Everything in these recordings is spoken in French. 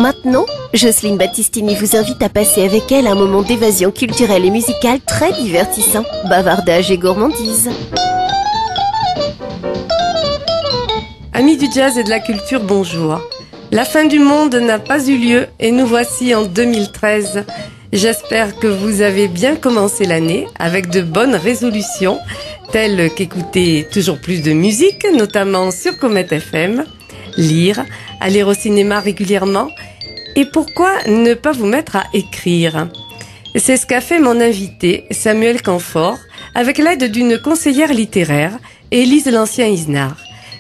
Maintenant, Jocelyne Battistini vous invite à passer avec elle un moment d'évasion culturelle et musicale très divertissant. Bavardage et gourmandise. Amis du jazz et de la culture, bonjour. La fin du monde n'a pas eu lieu et nous voici en 2013. J'espère que vous avez bien commencé l'année avec de bonnes résolutions, telles qu'écouter toujours plus de musique, notamment sur Comet FM, lire, aller au cinéma régulièrement, et pourquoi ne pas vous mettre à écrire? C'est ce qu'a fait mon invité, Samuel Canfort, avec l'aide d'une conseillère littéraire, Élise Lancien-Isnard.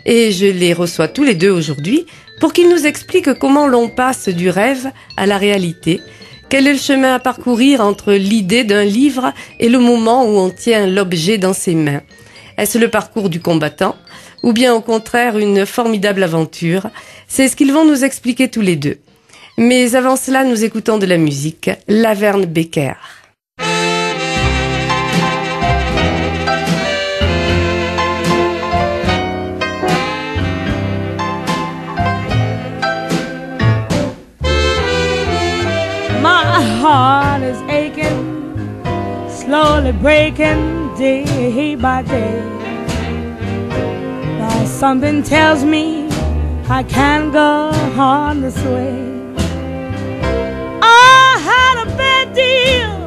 Et je les reçois tous les deux aujourd'hui pour qu'ils nous expliquent comment l'on passe du rêve à la réalité. Quel est le chemin à parcourir entre l'idée d'un livre et le moment où on tient l'objet dans ses mains? Est-ce le parcours du combattant ou bien au contraire une formidable aventure? C'est ce qu'ils vont nous expliquer tous les deux. Mais avant cela, nous écoutons de la musique. Laverne Becker. My heart is aching, slowly breaking day by day. Now something tells me I can't go on this way. I had a bad deal,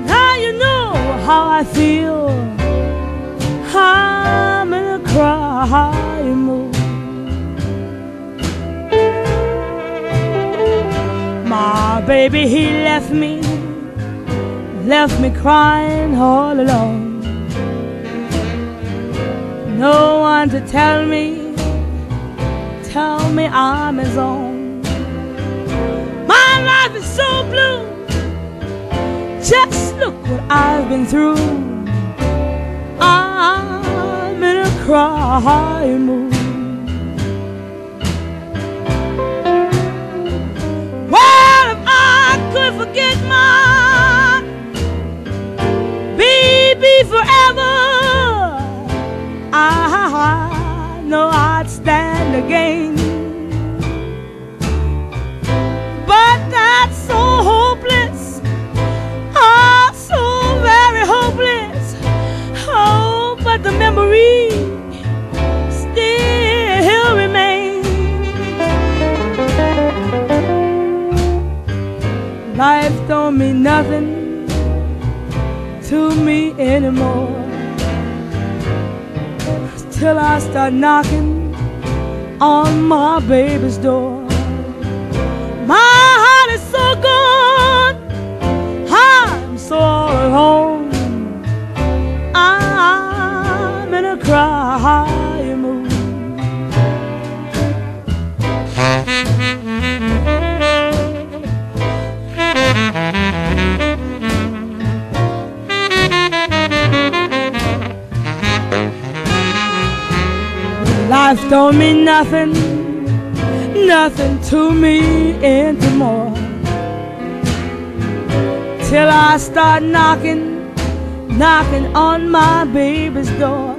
now you know how I feel. I'm in a crying mood. My baby, he left me crying all alone. No one to tell me I'm his own. My life is so blue, just look what I've been through. I'm in a crying mood. Could forget my baby forever, I know I'd stand again. But that's so hopeless, oh, so very hopeless. Oh, but the memory still remains. Life don't mean nothing to me anymore, till I start knocking on my baby's door. My heart is so gone, I'm so all alone. I'm in a crying mood. Life don't mean nothing, nothing to me anymore, till I start knocking on my baby's door.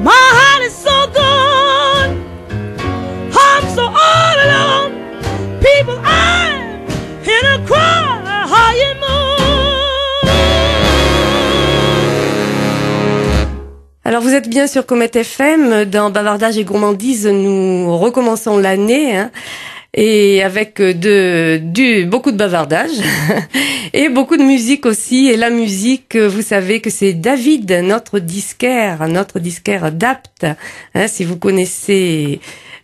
My heart is so gone, I'm so all alone. People, I'm in a crying mood. Alors vous êtes bien sur Comet FM, dans Bavardage et Gourmandise, nous recommençons l'année, et avec beaucoup de bavardage et beaucoup de musique aussi. Et la musique, vous savez que c'est David, notre disquaire d'Apt, si vous connaissez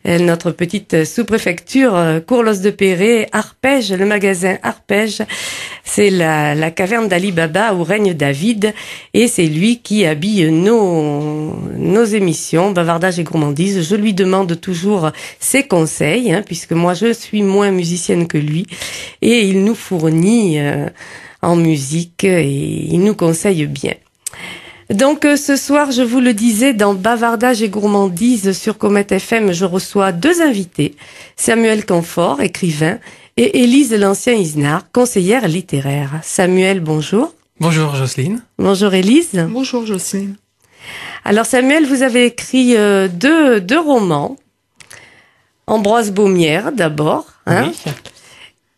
notre petite sous-préfecture, Courlos-de-Péré, Arpège, le magasin Arpège, c'est la caverne d'Ali Baba où règne David, et c'est lui qui habille nos émissions, Bavardage et Gourmandise. Je lui demande toujours ses conseils, puisque moi je suis moins musicienne que lui, et il nous fournit en musique, et il nous conseille bien. Donc ce soir, je vous le disais, dans Bavardage et Gourmandise sur Comet FM, je reçois deux invités, Samuel Canfort, écrivain, et Élise Lancien-Isnard, conseillère littéraire. Samuel, bonjour. Bonjour Jocelyne. Bonjour Élise. Bonjour Jocelyne. Alors Samuel, vous avez écrit deux romans. Ambroise Baumière, d'abord, hein, Oui.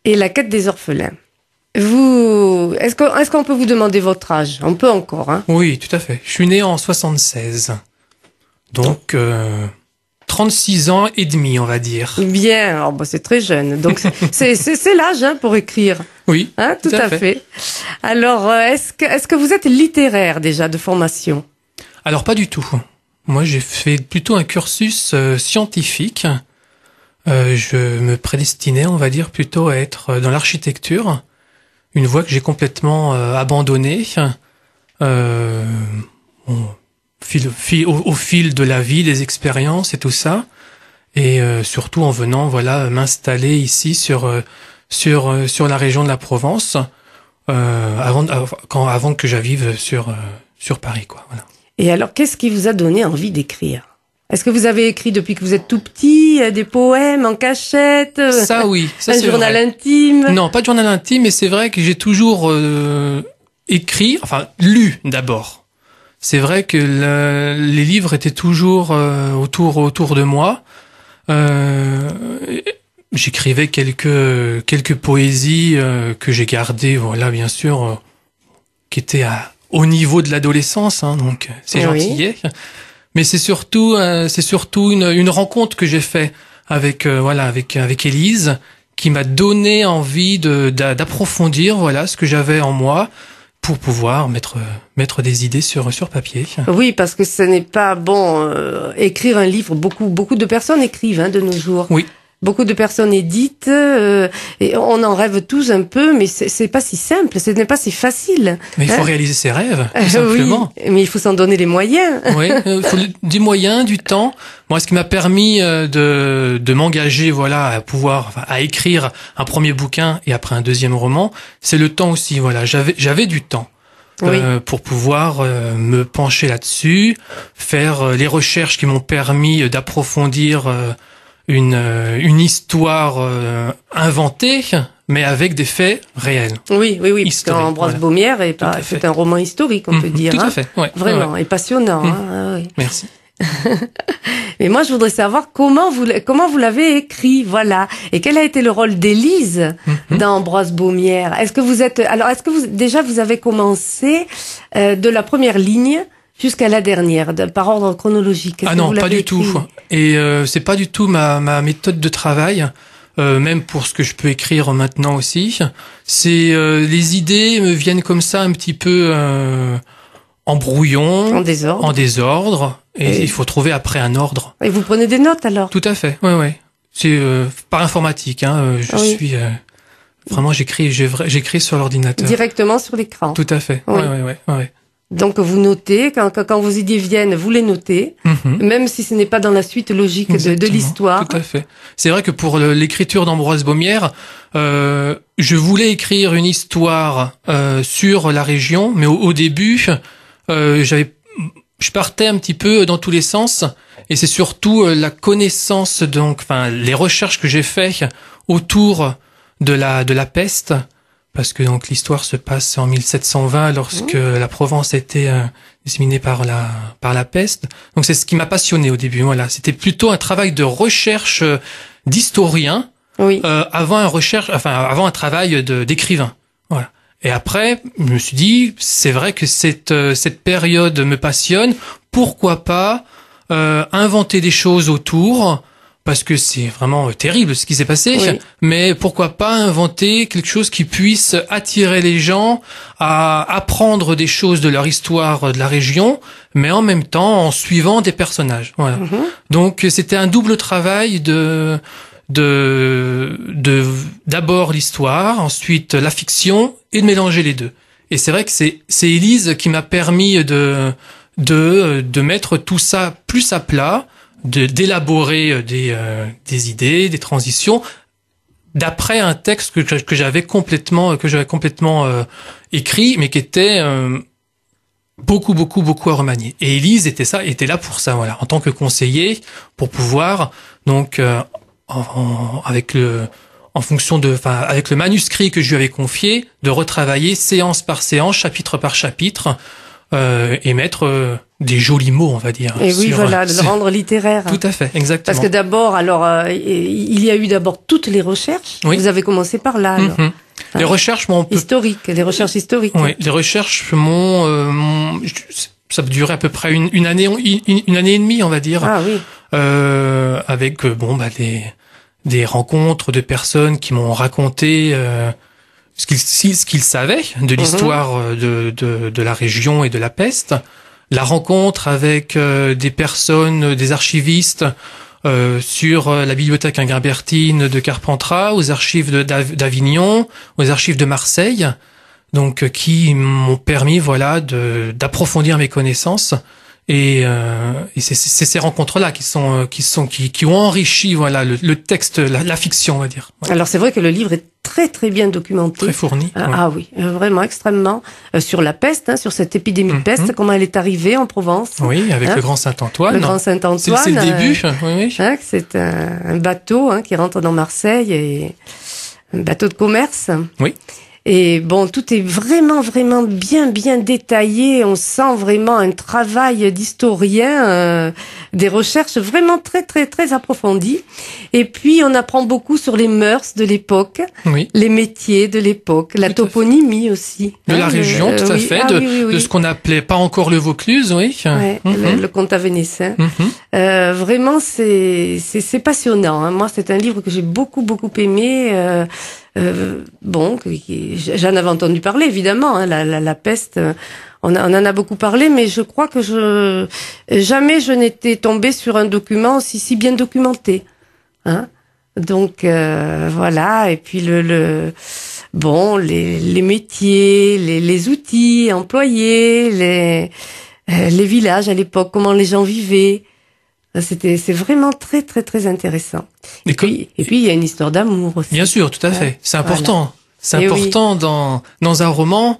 et La quête des orphelins. Est-ce qu'on peut vous demander votre âge? On peut encore, hein. Oui, tout à fait. Je suis né en 76. Donc, 36 ans et demi, on va dire. Bien, alors, c'est très jeune. Donc, c'est l'âge, hein, pour écrire. Oui, Hein, tout à fait. Alors, est-ce que vous êtes littéraire, déjà, de formation? Alors, pas du tout. Moi, j'ai fait plutôt un cursus scientifique. Je me prédestinais, on va dire, plutôt à être dans l'architecture. Une voie que j'ai complètement abandonnée. Au fil de la vie, des expériences et tout ça. Et surtout en venant, voilà, m'installer ici sur la région de la Provence, avant que j'arrive sur Paris, quoi. Voilà. Et alors, qu'est-ce qui vous a donné envie d'écrire? Est-ce que vous avez écrit depuis que vous êtes tout petit, des poèmes en cachette? Ça, oui. Ça, un c'est journal vrai. intime? Non, pas de journal intime, mais c'est vrai que j'ai toujours écrit, enfin, lu d'abord. C'est vrai que les livres étaient toujours autour de moi. J'écrivais quelques poésies que j'ai gardées, voilà, bien sûr, qui étaient au niveau de l'adolescence, hein, donc c'est Oui. gentillet. Mais c'est surtout une rencontre que j'ai fait avec Élise, qui m'a donné envie d'approfondir, voilà, ce que j'avais en moi, pour pouvoir mettre des idées sur papier. Oui, parce que ce n'est pas bon écrire un livre. Beaucoup de personnes écrivent, hein, de nos jours. Oui. Beaucoup de personnes éditent, et on en rêve tous un peu, mais c'est pas si simple, ce n'est pas si facile. Mais il faut Hein? réaliser ses rêves, tout simplement. Oui, mais il faut s'en donner les moyens. Oui, il faut des moyens, du temps. Moi, ce qui m'a permis de m'engager, voilà, à écrire un premier bouquin et après un deuxième roman, c'est le temps aussi. Voilà, j'avais du temps. Oui. Pour pouvoir me pencher là-dessus, faire les recherches qui m'ont permis d'approfondir une histoire inventée, mais avec des faits réels. Oui, parce Historique, qu'Ambroise voilà. Baumière Tout à fait. c'est un roman historique, on peut dire. Tout hein. à fait, ouais. Vraiment, Ouais. et passionnant. Hein, ah oui. Merci. Mais moi, je voudrais savoir comment vous l'avez écrit, voilà. Et quel a été le rôle d'Élise dans Ambroise Baumière? Est-ce que vous avez commencé de la première ligne jusqu'à la dernière, par ordre chronologique? Est-ce Ah que non, vous pas l'avez du tout. écrit? Et c'est pas du tout ma méthode de travail. Même pour ce que je peux écrire maintenant aussi. C'est les idées me viennent comme ça un petit peu en brouillon, En désordre. en désordre, et Et- il faut trouver après un ordre. Et vous prenez des notes alors? Tout à fait, ouais. C'est par informatique, hein. Je Oui. suis vraiment j'écris sur l'ordinateur. Directement sur l'écran. Tout à fait. Oui. Ouais. Donc vous notez, quand vos idées viennent, vous les notez, Mhm. même si ce n'est pas dans la suite logique de Exactement, l'histoire. Tout à fait. C'est vrai que pour l'écriture d'Ambroise Baumière, je voulais écrire une histoire sur la région, mais au début, je partais un petit peu dans tous les sens, et c'est surtout la connaissance, les recherches que j'ai faites autour de la peste, parce que donc l'histoire se passe en 1720 lorsque la Provence a été disséminée par la peste. Donc c'est ce qui m'a passionné au début. Voilà, c'était plutôt un travail de recherche d'historien Oui. avant un travail d'écrivain. Voilà. Et après, je me suis dit, c'est vrai que cette période me passionne. Pourquoi pas inventer des choses autour? Parce que c'est vraiment terrible ce qui s'est passé. Oui. Mais pourquoi pas inventer quelque chose qui puisse attirer les gens à apprendre des choses de leur histoire de la région, mais en même temps en suivant des personnages. Voilà. Donc c'était un double travail d'abord l'histoire, ensuite la fiction, et de mélanger les deux. Et c'est vrai que c'est Élise qui m'a permis de mettre tout ça plus à plat, d'élaborer des idées, des transitions, d'après un texte que j'avais complètement écrit, mais qui était beaucoup à remanier. Et Élise était là pour ça, voilà, en tant que conseiller, pour pouvoir donc avec le manuscrit que je lui avais confié, de retravailler séance par séance, chapitre par chapitre, et mettre des jolis mots, on va dire. Et oui, voilà, de le rendre littéraire. Tout à fait, exactement. Parce que d'abord, alors, il y a eu d'abord toutes les recherches. Oui. Vous avez commencé par là, alors. Les recherches m'ont... Les recherches historiques. Oui, les recherches ça a duré à peu près une année et demie, on va dire. Ah oui. Avec, des rencontres de personnes qui m'ont raconté, ce qu'ils savaient de l'histoire de la région et de la peste. La rencontre avec des personnes, des archivistes sur la bibliothèque Inguimbertine de Carpentras, aux archives d'Avignon, aux archives de Marseille, donc qui m'ont permis d'approfondir mes connaissances. Et c'est ces rencontres-là qui ont enrichi le texte, la fiction, on va dire. Voilà. Alors c'est vrai que le livre est très très bien documenté. Très fourni. Ah oui, vraiment extrêmement sur la peste, sur cette épidémie de peste, comment elle est arrivée en Provence. Oui, avec le Grand Saint-Antoine. Le Grand Saint-Antoine. C'est le début. Oui. C'est un bateau qui rentre dans Marseille et un bateau de commerce. Oui. Et bon, tout est vraiment, vraiment bien détaillé. On sent vraiment un travail d'historien, des recherches vraiment très, très, très approfondies. Et puis, on apprend beaucoup sur les mœurs de l'époque, les métiers de l'époque, la toponymie aussi. De la région, tout à fait, de ce qu'on appelait pas encore le Vaucluse, oui. Ouais, le comte Vénessin. Vraiment, c'est passionnant. Moi, c'est un livre que j'ai beaucoup aimé. J'en avais entendu parler, évidemment, la peste, on en a beaucoup parlé, mais je crois que jamais je n'étais tombée sur un document si bien documenté, Donc, voilà, et puis les métiers, les outils employés, les villages à l'époque, comment les gens vivaient. C'est vraiment très, très, très intéressant. Et puis, il y a une histoire d'amour aussi. Bien sûr, tout à fait. C'est important. Voilà. C'est important dans un roman,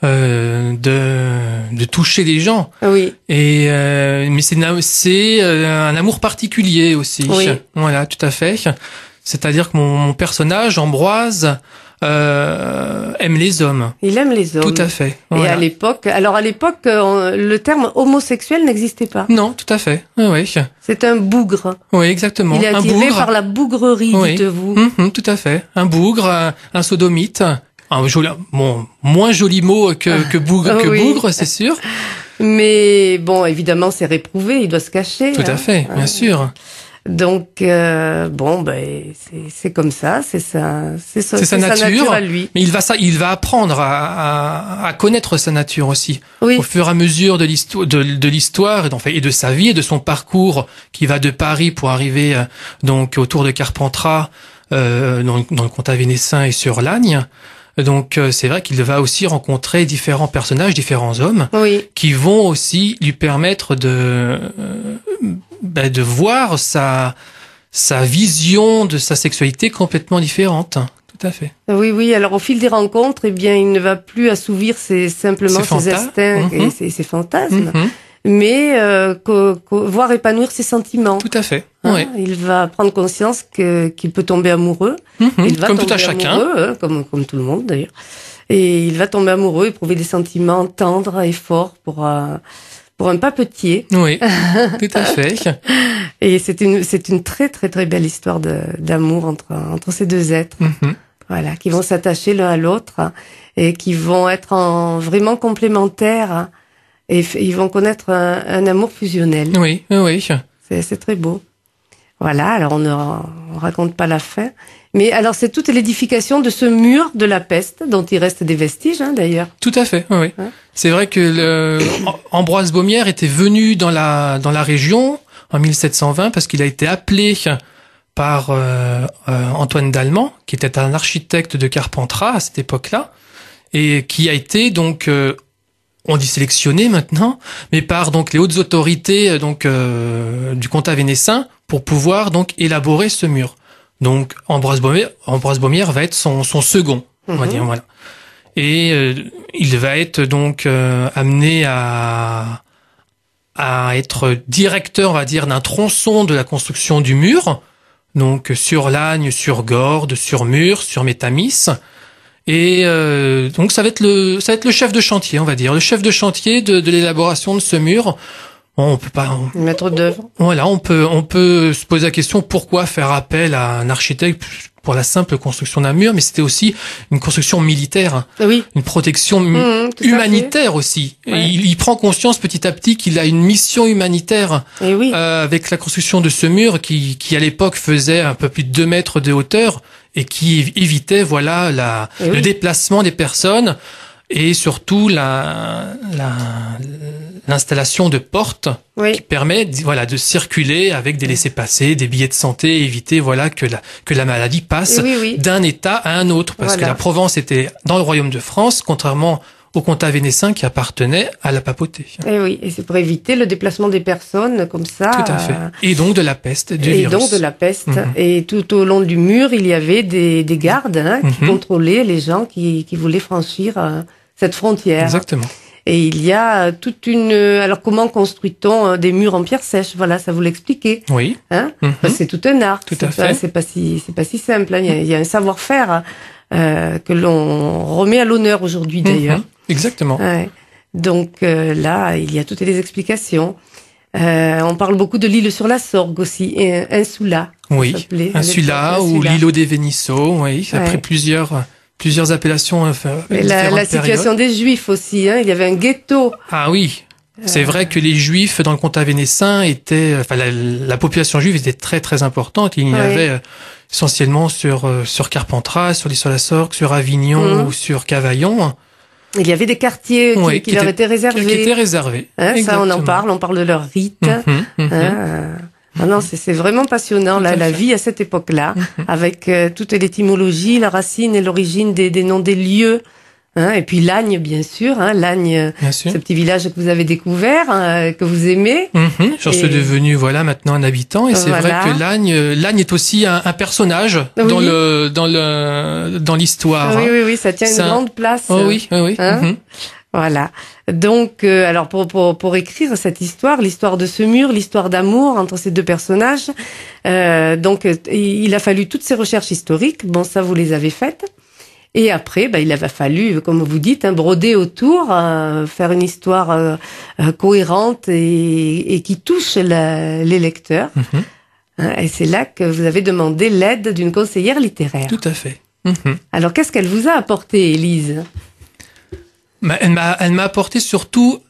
de toucher les gens. Oui. Mais c'est un amour particulier aussi. Oui. Voilà, tout à fait. C'est-à-dire que mon personnage, Ambroise, aime les hommes. Il aime les hommes. Tout à fait. Voilà. Et à l'époque, le terme homosexuel n'existait pas. Non, tout à fait. Oui. C'est un bougre. Oui, exactement. Il est attiré par la bougrerie, dites-vous. Tout à fait. Un bougre, un sodomite. Moins joli mot que bougre, c'est sûr. Mais bon, évidemment, c'est réprouvé. Il doit se cacher. Tout à fait, bien sûr. Donc c'est comme ça, c'est sa nature à lui. Mais il va apprendre à connaître sa nature aussi. Oui. Au fur et à mesure de l'histoire et de sa vie et de son parcours qui va de Paris pour arriver donc autour de Carpentras dans le comtat vénessin et sur l'Agne. Donc c'est vrai qu'il va aussi rencontrer différents personnages, différents hommes, qui vont aussi lui permettre de voir sa vision de sa sexualité complètement différente. Tout à fait. Oui. Alors au fil des rencontres, il ne va plus assouvir ses instincts et ses fantasmes. Mais voir épanouir ses sentiments. Tout à fait. Il va prendre conscience qu'il peut tomber amoureux. Il va comme tomber tout à chacun. Amoureux, comme tout le monde d'ailleurs. Et il va tomber amoureux, éprouver des sentiments tendres et forts pour un papetier. Oui, tout à fait. Et c'est une très très très belle histoire d'amour entre ces deux êtres. Voilà, qui vont s'attacher l'un à l'autre et qui vont être vraiment complémentaires. Et ils vont connaître un amour fusionnel. Oui. C'est très beau. Voilà, alors on ne raconte pas la fin. Mais alors c'est toute l'édification de ce mur de la peste, dont il reste des vestiges d'ailleurs. Tout à fait, oui. C'est vrai que Ambroise Baumière était venu dans la région en 1720 parce qu'il a été appelé par Antoine d'Allemand, qui était un architecte de Carpentras à cette époque-là, et qui a été donc... on dit sélectionné maintenant, mais par donc les hautes autorités du comtat vénessin pour pouvoir donc élaborer ce mur. Donc Ambroise Baumière va être son second, on va dire, voilà. Et il va être donc amené à être directeur, on va dire, d'un tronçon de la construction du mur, donc sur Lagne, sur Gordes, sur Murs, sur Métamis. Et donc ça va être le chef de chantier, on va dire, le chef de chantier de l'élaboration de ce mur. Bon, on peut pas. Maître d'œuvre. Voilà, on peut se poser la question pourquoi faire appel à un architecte pour la simple construction d'un mur, mais c'était aussi une construction militaire, Oui. une protection Tout à humanitaire aussi. Ouais. Il prend conscience petit à petit qu'il a une mission humanitaire Et oui. avec la construction de ce mur qui à l'époque faisait un peu plus de 2 mètres de hauteur et qui évitait voilà Et oui. le déplacement des personnes et surtout l'installation de portes Oui. qui permet de circuler avec des laissez-passer, des billets de santé, éviter que la maladie passe Et oui. d'un état à un autre parce que Voilà. la Provence était dans le royaume de France contrairement au comtat vénécin qui appartenait à la papauté. Et oui. Et c'est pour éviter le déplacement des personnes comme ça. Tout à fait. Et donc de la peste, du Et virus. donc de la peste. Mhm. Et tout au long du mur, il y avait des gardes qui Mhm. contrôlaient les gens qui voulaient franchir cette frontière. Exactement. Et il y a toute une... Alors comment construit-on des murs en pierre sèche? Voilà, ça vous l'expliquez. Oui. Hein? Mhm. Parce que c'est tout un art. Tout à C'est pas- fait. C'est pas si simple. Hein. Il y a un savoir-faire que l'on remet à l'honneur aujourd'hui d'ailleurs. Mhm. Exactement. Ouais. Donc là, il y a toutes les explications. On parle beaucoup de l'île sur la Sorgue aussi, et Insula. ça Oui. s'appelait à Insula l'époque, ou Insula. l'îlot des Vénisseaux, oui. Après Ouais. plusieurs appellations. Et différentes la situation périodes. des Juifs aussi. Hein. Il y avait un ghetto. Ah oui. C'est vrai que les Juifs dans le comtat vénécin étaient, la population juive était très très importante. Il y en Ouais. avait essentiellement sur Carpentras, sur l'île sur la Sorgue, sur Avignon Mhm. ou sur Cavaillon, Il y avait des quartiers Oui, qui leur étaient qui réservés. étaient réservés. Hein, ça, on en Exactement. on parle de leurs rites. Mhm, mhm. Hein, ah non, c'est vraiment passionnant, Tout à la fait. vie à cette époque-là, Mhm. avec toute l'étymologie, la racine et l'origine des noms des lieux. Hein, et puis Lagne, bien sûr, hein, Lagne, Bien sûr. ce petit village que vous avez découvert, que vous aimez. Mhm. J'en suis Et- devenu maintenant un habitant et c'est Voilà. vrai que Lagne est aussi un personnage Oui. dans l'histoire. Oui, hein. oui, oui, ça tient une Ça- grande place. Oh oui, oui, oui. Hein Mhm. Voilà. Donc, alors pour écrire cette histoire, l'histoire de ce mur, l'histoire d'amour entre ces deux personnages, il a fallu toutes ces recherches historiques. Bon, ça vous les avez faites. Et après, il avait fallu, comme vous dites, broder autour, faire une histoire cohérente et qui touche les lecteurs. Mhm. Hein, et c'est là que vous avez demandé l'aide d'une conseillère littéraire. Tout à fait. Mhm. Alors, qu'est-ce qu'elle vous a apporté, Élise? Elle m'a apporté surtout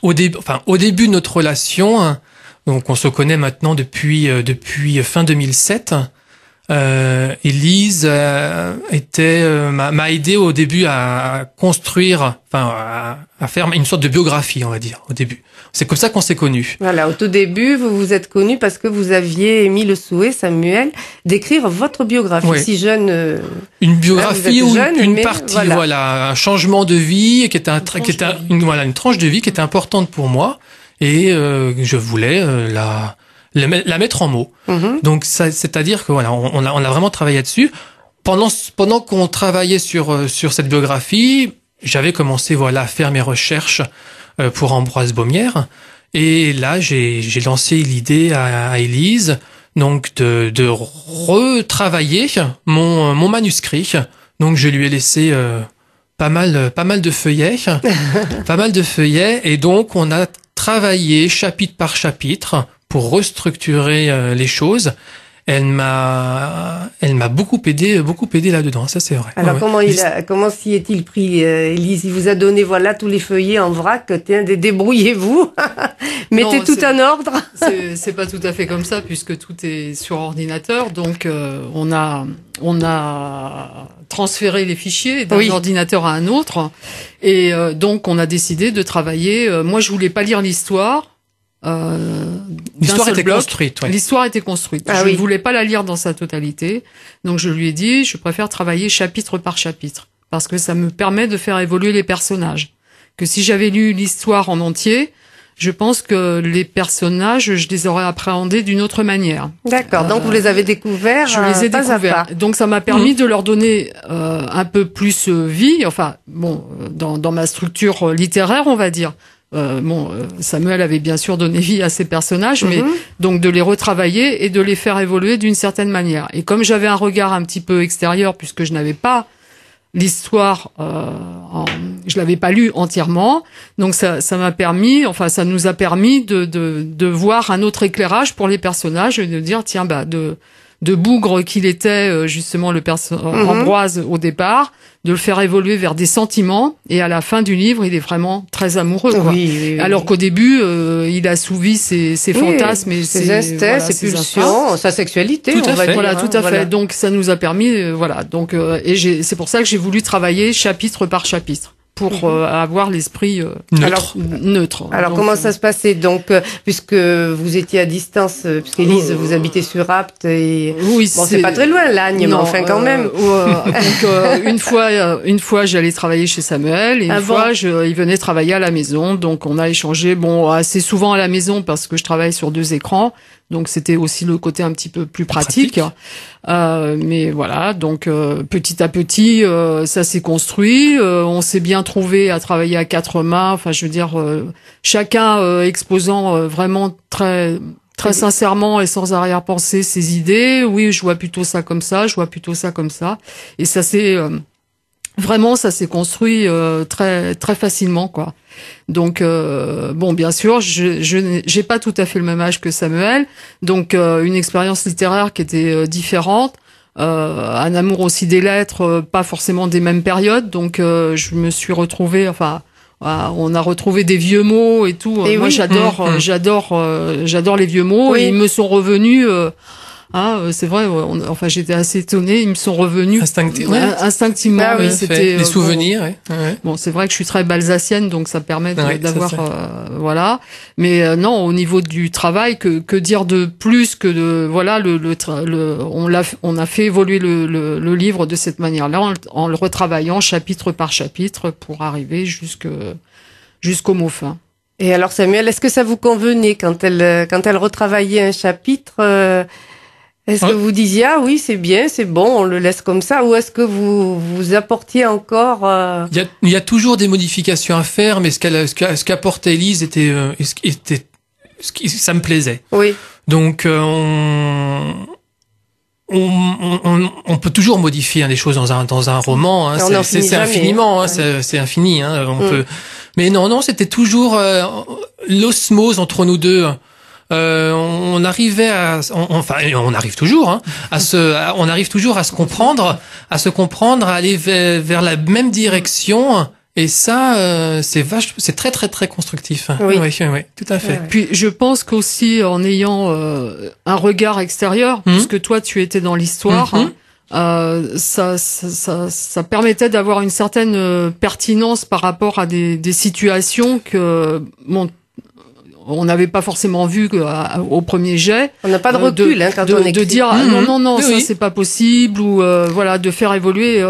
au début de notre relation. Hein, donc on se connaît maintenant depuis fin 2007. Élise m'a aidé au début à construire, à faire une sorte de biographie, on va dire, au début. C'est comme ça qu'on s'est connus. Voilà, au tout début, vous vous êtes connus parce que vous aviez émis le souhait, Samuel, d'écrire votre biographie. Oui. Si jeune, Une Là, biographie vous ou êtes jeune, une mais partie, voilà. un changement de vie qui était une tranche de vie qui était importante pour moi et je voulais la mettre en mots. mhm, Donc c'est-à-dire que on a vraiment travaillé là-dessus. Pendant qu'on travaillait sur cette biographie, j'avais commencé à faire mes recherches pour Ambroise Baumière et là j'ai lancé l'idée à Élise donc de retravailler mon manuscrit. Donc je lui ai laissé pas mal de feuillets, et donc on a travaillé chapitre par chapitre pour restructurer les choses. Elle m'a beaucoup aidé là-dedans, ça c'est vrai. Alors Ouais, ouais. comment s'y est-il pris, Élise? Il vous a donné tous les feuillets en vrac. Tiens, débrouillez-vous, mettez Non, tout en ordre. C'est pas tout à fait comme ça puisque tout est sur ordinateur. Donc on a transféré les fichiers d'un Oui. ordinateur à un autre et donc on a décidé de travailler. Moi je voulais pas lire l'histoire. L'histoire d'un seul était bloc. construite. Ouais. L'histoire était construite. Ah Je oui. ne voulais pas la lire dans sa totalité. Donc je lui ai dit, je préfère travailler chapitre par chapitre. Parce que ça me permet de faire évoluer les personnages. Que si j'avais lu l'histoire en entier, je pense que les personnages, je les aurais appréhendés d'une autre manière. D'accord. Donc vous les avez découverts. Je les ai pas à découverts. pas. Donc ça m'a permis de leur donner un peu plus vie. Enfin, bon, dans ma structure littéraire, on va dire. Samuel avait bien sûr donné vie à ces personnages, mais donc de les retravailler et de les faire évoluer d'une certaine manière. Et comme j'avais un regard un petit peu extérieur, puisque je n'avais pas l'histoire, je l'avais pas lu entièrement, donc ça nous a permis de voir un autre éclairage pour les personnages et de dire tiens de bougre qu'il était justement Ambroise au départ, de le faire évoluer vers des sentiments, et à la fin du livre il est vraiment très amoureux, quoi. Oui. Alors qu'au début il assouvi ses fantasmes et ses instincts, ses pulsions, sa sexualité, tout à fait. Tout à fait. Donc ça nous a permis c'est pour ça que j'ai voulu travailler chapitre par chapitre pour avoir l'esprit neutre. Alors donc, comment ça se passait donc puisque vous étiez à distance, puisque Élise vous habitez sur Apt et oui, c'est pas très loin Lagnes, mais enfin quand même. Donc une fois j'allais travailler chez Samuel et une fois il venait travailler à la maison, donc on a échangé assez souvent à la maison parce que je travaille sur 2 écrans. Donc c'était aussi le côté un petit peu plus pratique. Mais voilà, donc petit à petit ça s'est construit, on s'est bien trouvé à travailler à 4 mains, enfin je veux dire chacun exposant vraiment très sincèrement et sans arrière-pensée ses idées. Oui, je vois plutôt ça comme ça, je vois plutôt ça comme ça, et ça s'est construit très très facilement, quoi. Donc bien sûr, j'ai pas tout à fait le même âge que Samuel, donc une expérience littéraire qui était différente, un amour aussi des lettres, pas forcément des mêmes périodes, donc je me suis retrouvée, on a retrouvé des vieux mots et tout. Et moi j'adore les vieux mots, et ils me sont revenus. C'est vrai, j'étais assez étonnée, ils me sont revenus instinctivement. Ah oui, c'était les souvenirs. Bon, c'est vrai que je suis très balsacienne, donc ça permet d'avoir voilà. Mais non, au niveau du travail, que dire de plus que de on a fait évoluer le livre de cette manière-là, en le retravaillant chapitre par chapitre pour arriver jusqu'au mot fin. Et alors Samuel, est-ce que ça vous convenait quand elle retravaillait un chapitre? Est-ce que vous disiez oui, c'est bien, c'est bon, on le laisse comme ça, ou est-ce que vous apportiez encore Il y a toujours des modifications à faire, mais ce qu'apportait Élise était ça me plaisait. Oui. Donc on peut toujours modifier des choses dans un roman, c'est infiniment, c'est infini, on peut. Mais non, c'était toujours l'osmose entre nous deux. On arrivait on arrive toujours à se comprendre, à aller vers la même direction, et ça c'est très très très constructif. Oui, tout à fait. Ouais. Puis je pense qu'aussi en ayant un regard extérieur, puisque toi tu étais dans l'histoire, ça permettait d'avoir une certaine pertinence par rapport à des situations que on n'avait pas forcément vu au premier jet. On n'a pas de recul quand on écrit. De dire non, ça c'est pas possible, ou de faire évoluer.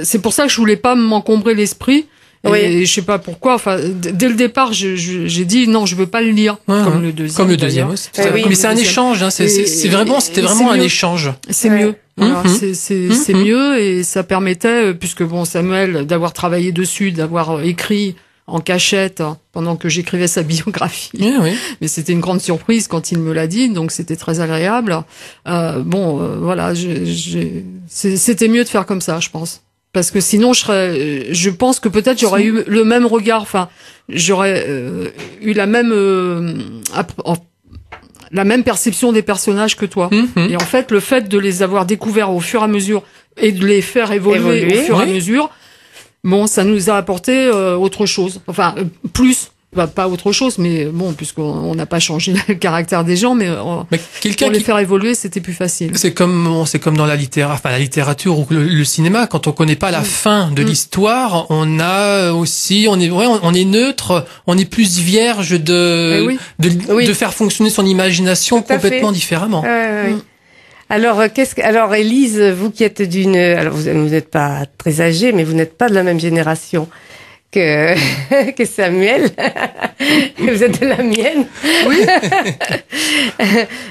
C'est pour ça que je voulais pas m'encombrer l'esprit. Et je sais pas pourquoi. Dès le départ, j'ai dit non, je veux pas le lire comme le deuxième. Comme le deuxième. Mais c'est un échange. C'était vraiment un échange. C'est mieux. Voilà, c'est mieux, et ça permettait, puisque Samuel, d'avoir travaillé dessus, d'avoir écrit en cachette pendant que j'écrivais sa biographie. Oui. Mais c'était une grande surprise quand il me l'a dit, donc c'était très agréable. C'était mieux de faire comme ça, je pense. Parce que sinon je pense que peut-être j'aurais eu le même regard, j'aurais eu la même perception des personnages que toi. Et en fait, le fait de les avoir découverts au fur et à mesure et de les faire évoluer au fur et à mesure, ça nous a apporté autre chose. Plus. Pas autre chose, mais puisqu'on n'a pas changé le caractère des gens, mais pour les faire évoluer, c'était plus facile. C'est comme dans la littérature ou le cinéma. Quand on connaît pas la fin de l'histoire, on est neutre, on est plus vierge de faire fonctionner son imagination complètement différemment. Alors, Élise, vous qui êtes alors vous n'êtes pas très âgée, mais vous n'êtes pas de la même génération que Samuel. Vous êtes de la mienne. Oui.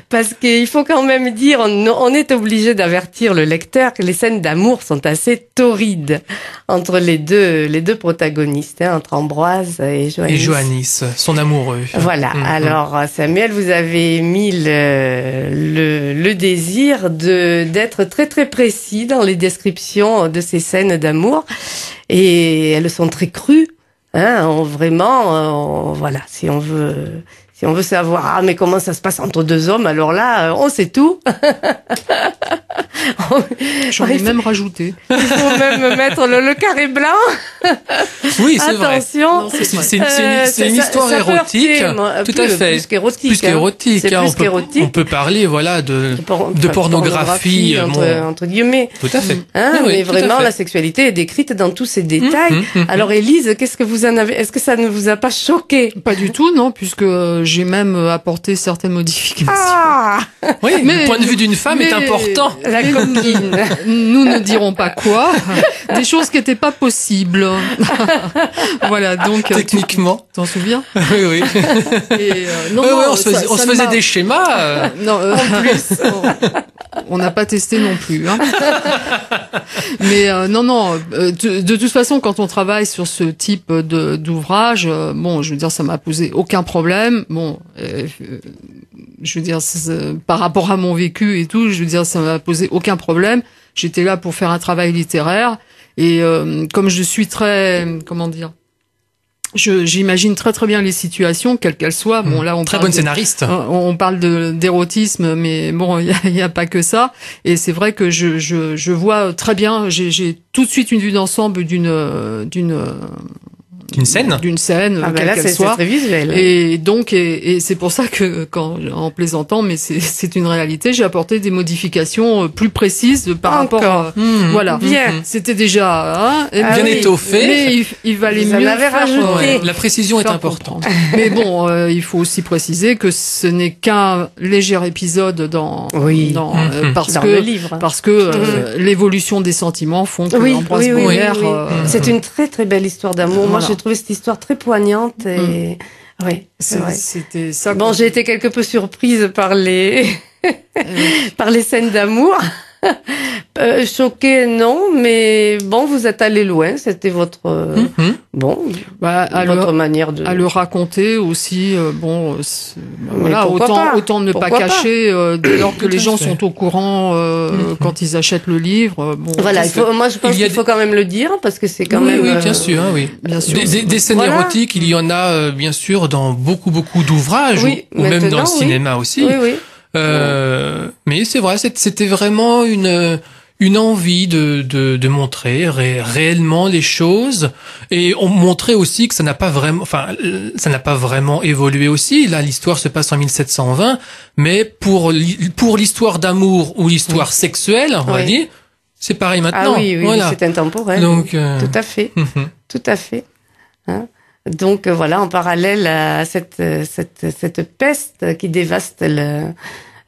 Parce qu'il faut quand même dire, on est obligé d'avertir le lecteur que les scènes d'amour sont assez torrides entre les deux protagonistes, hein, entre Ambroise et Joannis. Et Joannis, son amoureux. Voilà. Alors, Samuel, vous avez mis le désir d'être très très précis dans les descriptions de ces scènes d'amour. Et elles sont très crues, hein, voilà, si on veut savoir, mais comment ça se passe entre deux hommes, alors là, on sait tout. J'en ai même rajouté. Il faut même mettre le carré blanc. Oui, c'est vrai. Attention. Non, c'est C'est une histoire ça peut érotique. heurter, Tout à fait. Plus qu'érotique. Plus qu'érotique. C'est hein. plus qu'érotique. On peut parler, voilà, de pornographie. Entre guillemets. Tout à fait. Hein, Oui, mais tout à vraiment, fait. la sexualité est décrite dans tous ses détails. Alors, Élise, qu'est-ce que vous en avez? Est-ce que ça ne vous a pas choqué? Pas du tout, non, puisque j'ai même apporté certaines modifications. Ah! Oui, Mais- le point de vue d'une femme est mais- important. La coquine. Nous ne dirons pas quoi. Des choses qui n'étaient pas possibles. Voilà, donc. Techniquement. Tu t'en souviens? Oui, oui. Et, non, Ouais, non, ouais, on se ça faisait m'a- des schémas. Non, en plus. On n'a pas testé non plus. Hein. Mais non. De toute façon, quand on travaille sur ce type d'ouvrage, bon, je veux dire, ça m'a posé aucun problème. Bon, je veux dire, par rapport à mon vécu et tout, je veux dire, ça m'a posé aucun problème. J'étais là pour faire un travail littéraire et comme je suis très, comment dire, j'imagine très très bien les situations, quelles qu'elles soient. Bon, là, on Très parle bonne scénariste. on parle d'érotisme, mais bon, il y a pas que ça. Et c'est vrai que je vois très bien. J'ai tout de suite une vue d'ensemble Une scène. d'une scène, Ah ben quelle là, qu'elle c'est soit. très visuel. Et donc, et c'est pour ça que, en plaisantant, mais c'est une réalité, j'ai apporté des modifications plus précises par Encore. rapport. Voilà. Bien. C'était déjà hein, Ah Bien oui. étoffé. mais il valait Vous en mieux avez faire, rajouté. Ouais, la précision est faire importante. comprendre. Mais bon, il faut aussi préciser que ce n'est qu'un léger épisode dans parce Dans que le livre. parce que l'évolution des sentiments font que Oui, Ambroise oui, oui, Breuer, oui, oui. C'est une très très belle histoire d'amour. Moi, voilà. j'ai trouvé cette histoire très poignante et oui, c'est vrai. c'était ça. Bon, j'ai été quelque peu surprise par les par les scènes d'amour. Choquée, non, mais bon, vous êtes allé loin. C'était votre bon, votre manière de. à le raconter aussi. Voilà, pourquoi pas autant ne pas Pourquoi pas cacher dès lors que Tout les à gens fait. sont au courant quand ils achètent le livre. Bon, Voilà, parce que- moi je pense il y a qu'il faut quand même le dire parce que c'est quand Oui, même. oui, bien sûr, hein, oui. bien sûr. Des scènes Voilà. érotiques, il y en a bien sûr dans beaucoup d'ouvrages Oui, ou même dans maintenant, le oui. cinéma aussi. Oui, oui. Mais c'est vrai, c'était vraiment une envie de montrer réellement les choses et on montrait aussi que ça n'a pas vraiment évolué aussi. Là, l'histoire se passe en 1720, mais pour l'histoire d'amour ou l'histoire sexuelle, on va Oui. dire, c'est pareil Ah maintenant. oui, voilà. c'est intemporel. Donc, Tout à fait. mhm. Tout à fait. Hein. Donc voilà, en parallèle à cette peste qui dévaste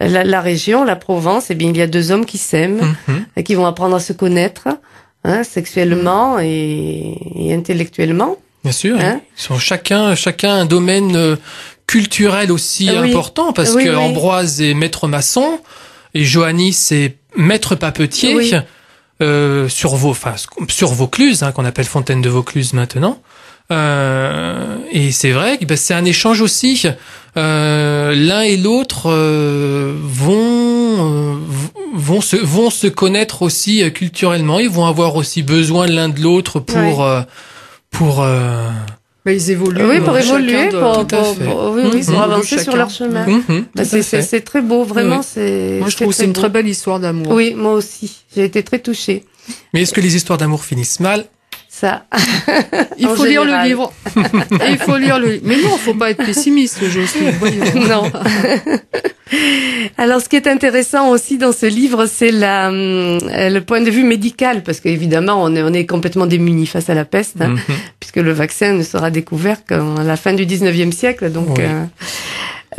la région, la Provence, eh bien il y a deux hommes qui s'aiment et qui vont apprendre à se connaître sexuellement et intellectuellement. Bien sûr, Hein ils sont chacun un domaine culturel aussi Oui. important parce Oui, que oui. Ambroise est maître maçon et Joannis est maître papetier Oui. sur Vaucluse, qu'on appelle Fontaine de Vaucluse maintenant. Et c'est vrai que c'est un échange aussi. L'un et l'autre vont se connaître aussi culturellement. Ils vont avoir aussi besoin l'un de l'autre pour Mais ils évoluent. Oui, pour chacun évoluer, de- pour Tout à fait. pour avancer Chacun. sur leur chemin. Mhm, Bah, tout à fait. c'est très beau, vraiment. Oui. C'est. Moi, je trouve que c'est une très belle histoire d'amour. Oui, moi aussi. J'ai été très touchée. Mais est-ce que les histoires d'amour finissent mal? Ça. Il En faut lire le général. livre. Et il faut lire le livre. Mais non, faut pas être pessimiste, je suis. Voyons. Non. Alors, ce qui est intéressant aussi dans ce livre, c'est le point de vue médical, parce qu'évidemment, on est complètement démunis face à la peste, hein, puisque le vaccin ne sera découvert qu'à la fin du 19e siècle. Donc, Oui.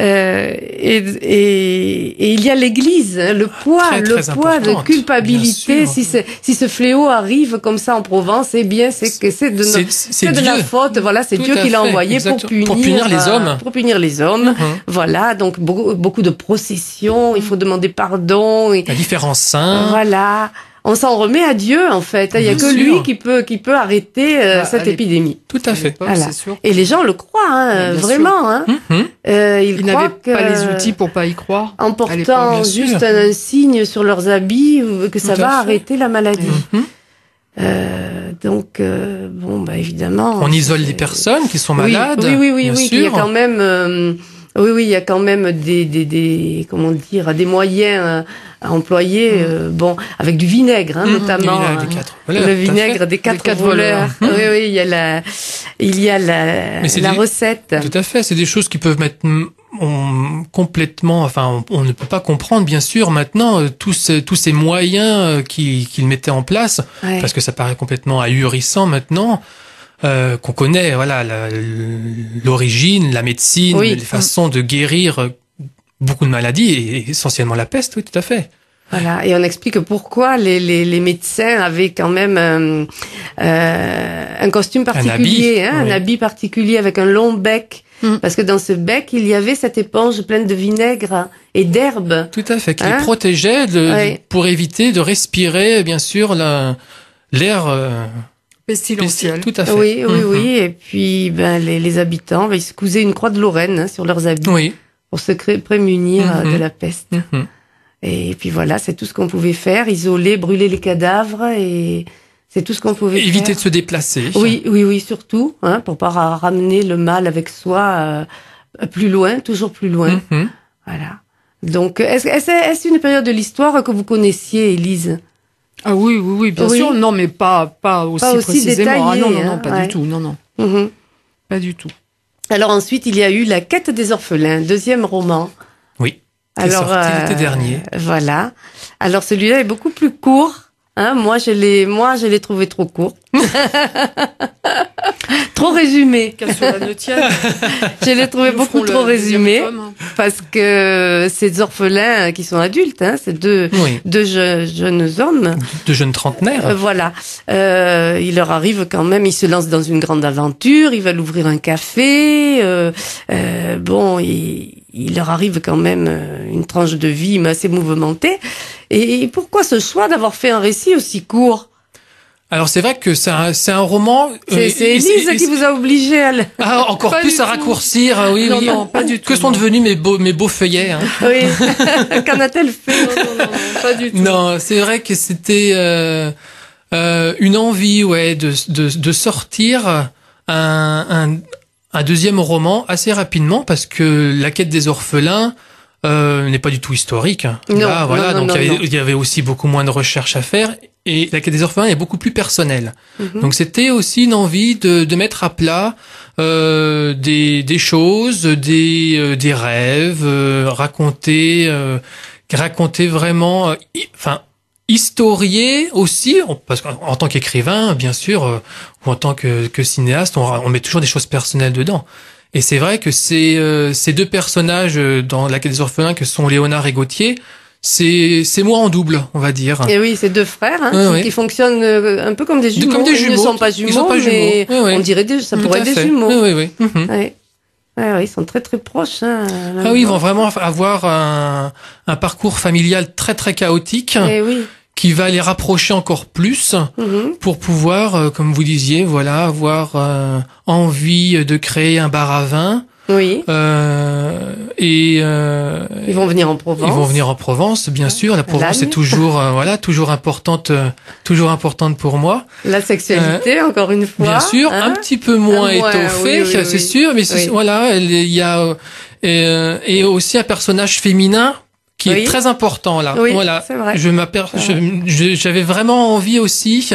Et il y a l'Église, hein, le poids Très, très de importante, culpabilité. bien sûr. Si ce fléau arrive comme ça en Provence, eh bien, c'est de la Dieu. faute. Voilà, c'est Tout Dieu à qui l'a fait, envoyé pour exactement. punir les hommes. Pour punir les hommes. Voilà, donc beaucoup de processions. Il faut demander pardon. La différence saint. Voilà. On s'en remet à Dieu, en fait. Il y a Bien que sûr. lui qui peut arrêter cette épidémie. Tout à fait. Voilà. C'est sûr. Et les gens le croient, hein, Bien vraiment. Hein. Mhm. Ils Ils croient n'avaient pas que, les outils pour pas y croire. en à l'époque, portant bien sûr. juste un signe sur leurs habits, que ça Tout à va fait. arrêter la maladie. Mhm. Donc, bon, bah évidemment. On isole les personnes qui sont malades. Oui, bien il y a sûr. quand même. Oui, il y a quand même des comment dire, des moyens à employer. Bon, avec du vinaigre, hein, notamment. Le vinaigre des quatre voleurs, Le tout à vinaigre fait. des quatre quatre voleurs. voleurs. Oui, il y a Mais c'est la des- recette. Tout à fait. C'est des choses qui peuvent mettre complètement. Enfin, on ne peut pas comprendre, bien sûr, maintenant tous ces moyens qu'ils mettaient en place, Ouais. parce que ça paraît complètement ahurissant maintenant. Qu'on connaît, voilà, l'origine, la médecine, Oui. les façons de guérir beaucoup de maladies, et essentiellement la peste, oui, tout à fait. Voilà, et on explique pourquoi les médecins avaient quand même un costume particulier, habit, un oui. habit particulier avec un long bec, parce que dans ce bec, il y avait cette éponge pleine de vinaigre et d'herbes. Tout à fait, qui Hein les protégeait Ouais. pour éviter de respirer, bien sûr, l'air Pestilentiel. Tout à fait. Oui, Mhm. oui, et puis les habitants, ils se cousaient une croix de Lorraine sur leurs habits Oui. pour se prémunir Mhm. de la peste. Mhm. Et puis voilà, c'est tout ce qu'on pouvait faire, isoler, brûler les cadavres, et c'est tout ce qu'on pouvait Éviter faire. de se déplacer. Oui, surtout, hein, pour pas ramener le mal avec soi plus loin, toujours plus loin. Mhm. Voilà. Donc, est-ce une période de l'histoire que vous connaissiez, Élise? Ah oui, bien Oui. sûr. Non, mais pas aussi Pas aussi précisément. détaillé, Ah non, hein, pas ouais. du tout. Non, Mhm. pas du tout. Alors ensuite, il y a eu La Quête des orphelins, deuxième roman. Oui. Qui est sorti l'été dernier. Voilà. Alors celui-là est beaucoup plus court. Hein, moi, je l'ai trouvé trop court. Trop résumé. Qu'à cela ne tienne. Je l'ai trouvé Nous beaucoup ferons trop le deuxième résumé. tome. Parce que ces orphelins qui sont adultes, hein, c'est deux Oui. jeunes hommes. De jeunes trentenaires. Voilà. Il leur arrive quand même, ils se lancent dans une grande aventure, ils veulent ouvrir un café. Bon, il leur arrive quand même une tranche de vie assez mouvementée. Et pourquoi ce choix d'avoir fait un récit aussi court? Alors c'est vrai que c'est un roman. C'est Élise qui vous a obligé à le... Ah, encore Pas plus du à tout. raccourcir, oui, Non, oui. non, pas du tout, Que sont non. devenus mes beaux feuillets, hein. Oui. Qu'en a-t-elle fait? Non, pas du tout. Non, c'est vrai que c'était une envie, ouais, de sortir un deuxième roman assez rapidement, parce que La Quête des orphelins n'est pas du tout historique. Non, Là, voilà, non, donc non, il y avait aussi beaucoup moins de recherches à faire, et La Quête des orphelins est beaucoup plus personnelle. Donc c'était aussi une envie de mettre à plat des choses, des rêves, raconter vraiment, historier aussi, parce qu'en tant qu'écrivain, bien sûr, ou en tant que cinéaste, on met toujours des choses personnelles dedans. Et c'est vrai que ces deux personnages dans La Quête des orphelins, que sont Léonard et Gauthier, c'est moi en double, on va dire. Et oui, c'est deux frères, hein, Ouais. qui fonctionnent un peu comme des jumeaux. Comme des Ils ne jumeaux. sont pas Ils jumeaux, sont pas mais jumeaux. Ouais. on dirait ça Tout pourrait à être des fait. jumeaux. Oui. Mhm. Ouais. Ouais, ils sont très très proches. Hein, Ah oui, ils vont vraiment avoir un parcours familial très très chaotique, Eh oui. qui va les rapprocher encore plus Mhm. pour pouvoir, comme vous disiez, voilà, avoir envie de créer un bar à vin. Oui. Ils Ils vont venir en Provence. Ils vont venir en Provence, bien sûr. La Provence L'Agne. est toujours, toujours importante pour moi. La sexualité, encore une fois. Bien sûr, hein. un petit peu moins Moins, étoffée, oui, c'est oui. sûr, mais Oui. voilà, il y a et aussi un personnage féminin qui Oui. est très important là. Oui, Voilà, c'est vrai. j'avais vraiment envie aussi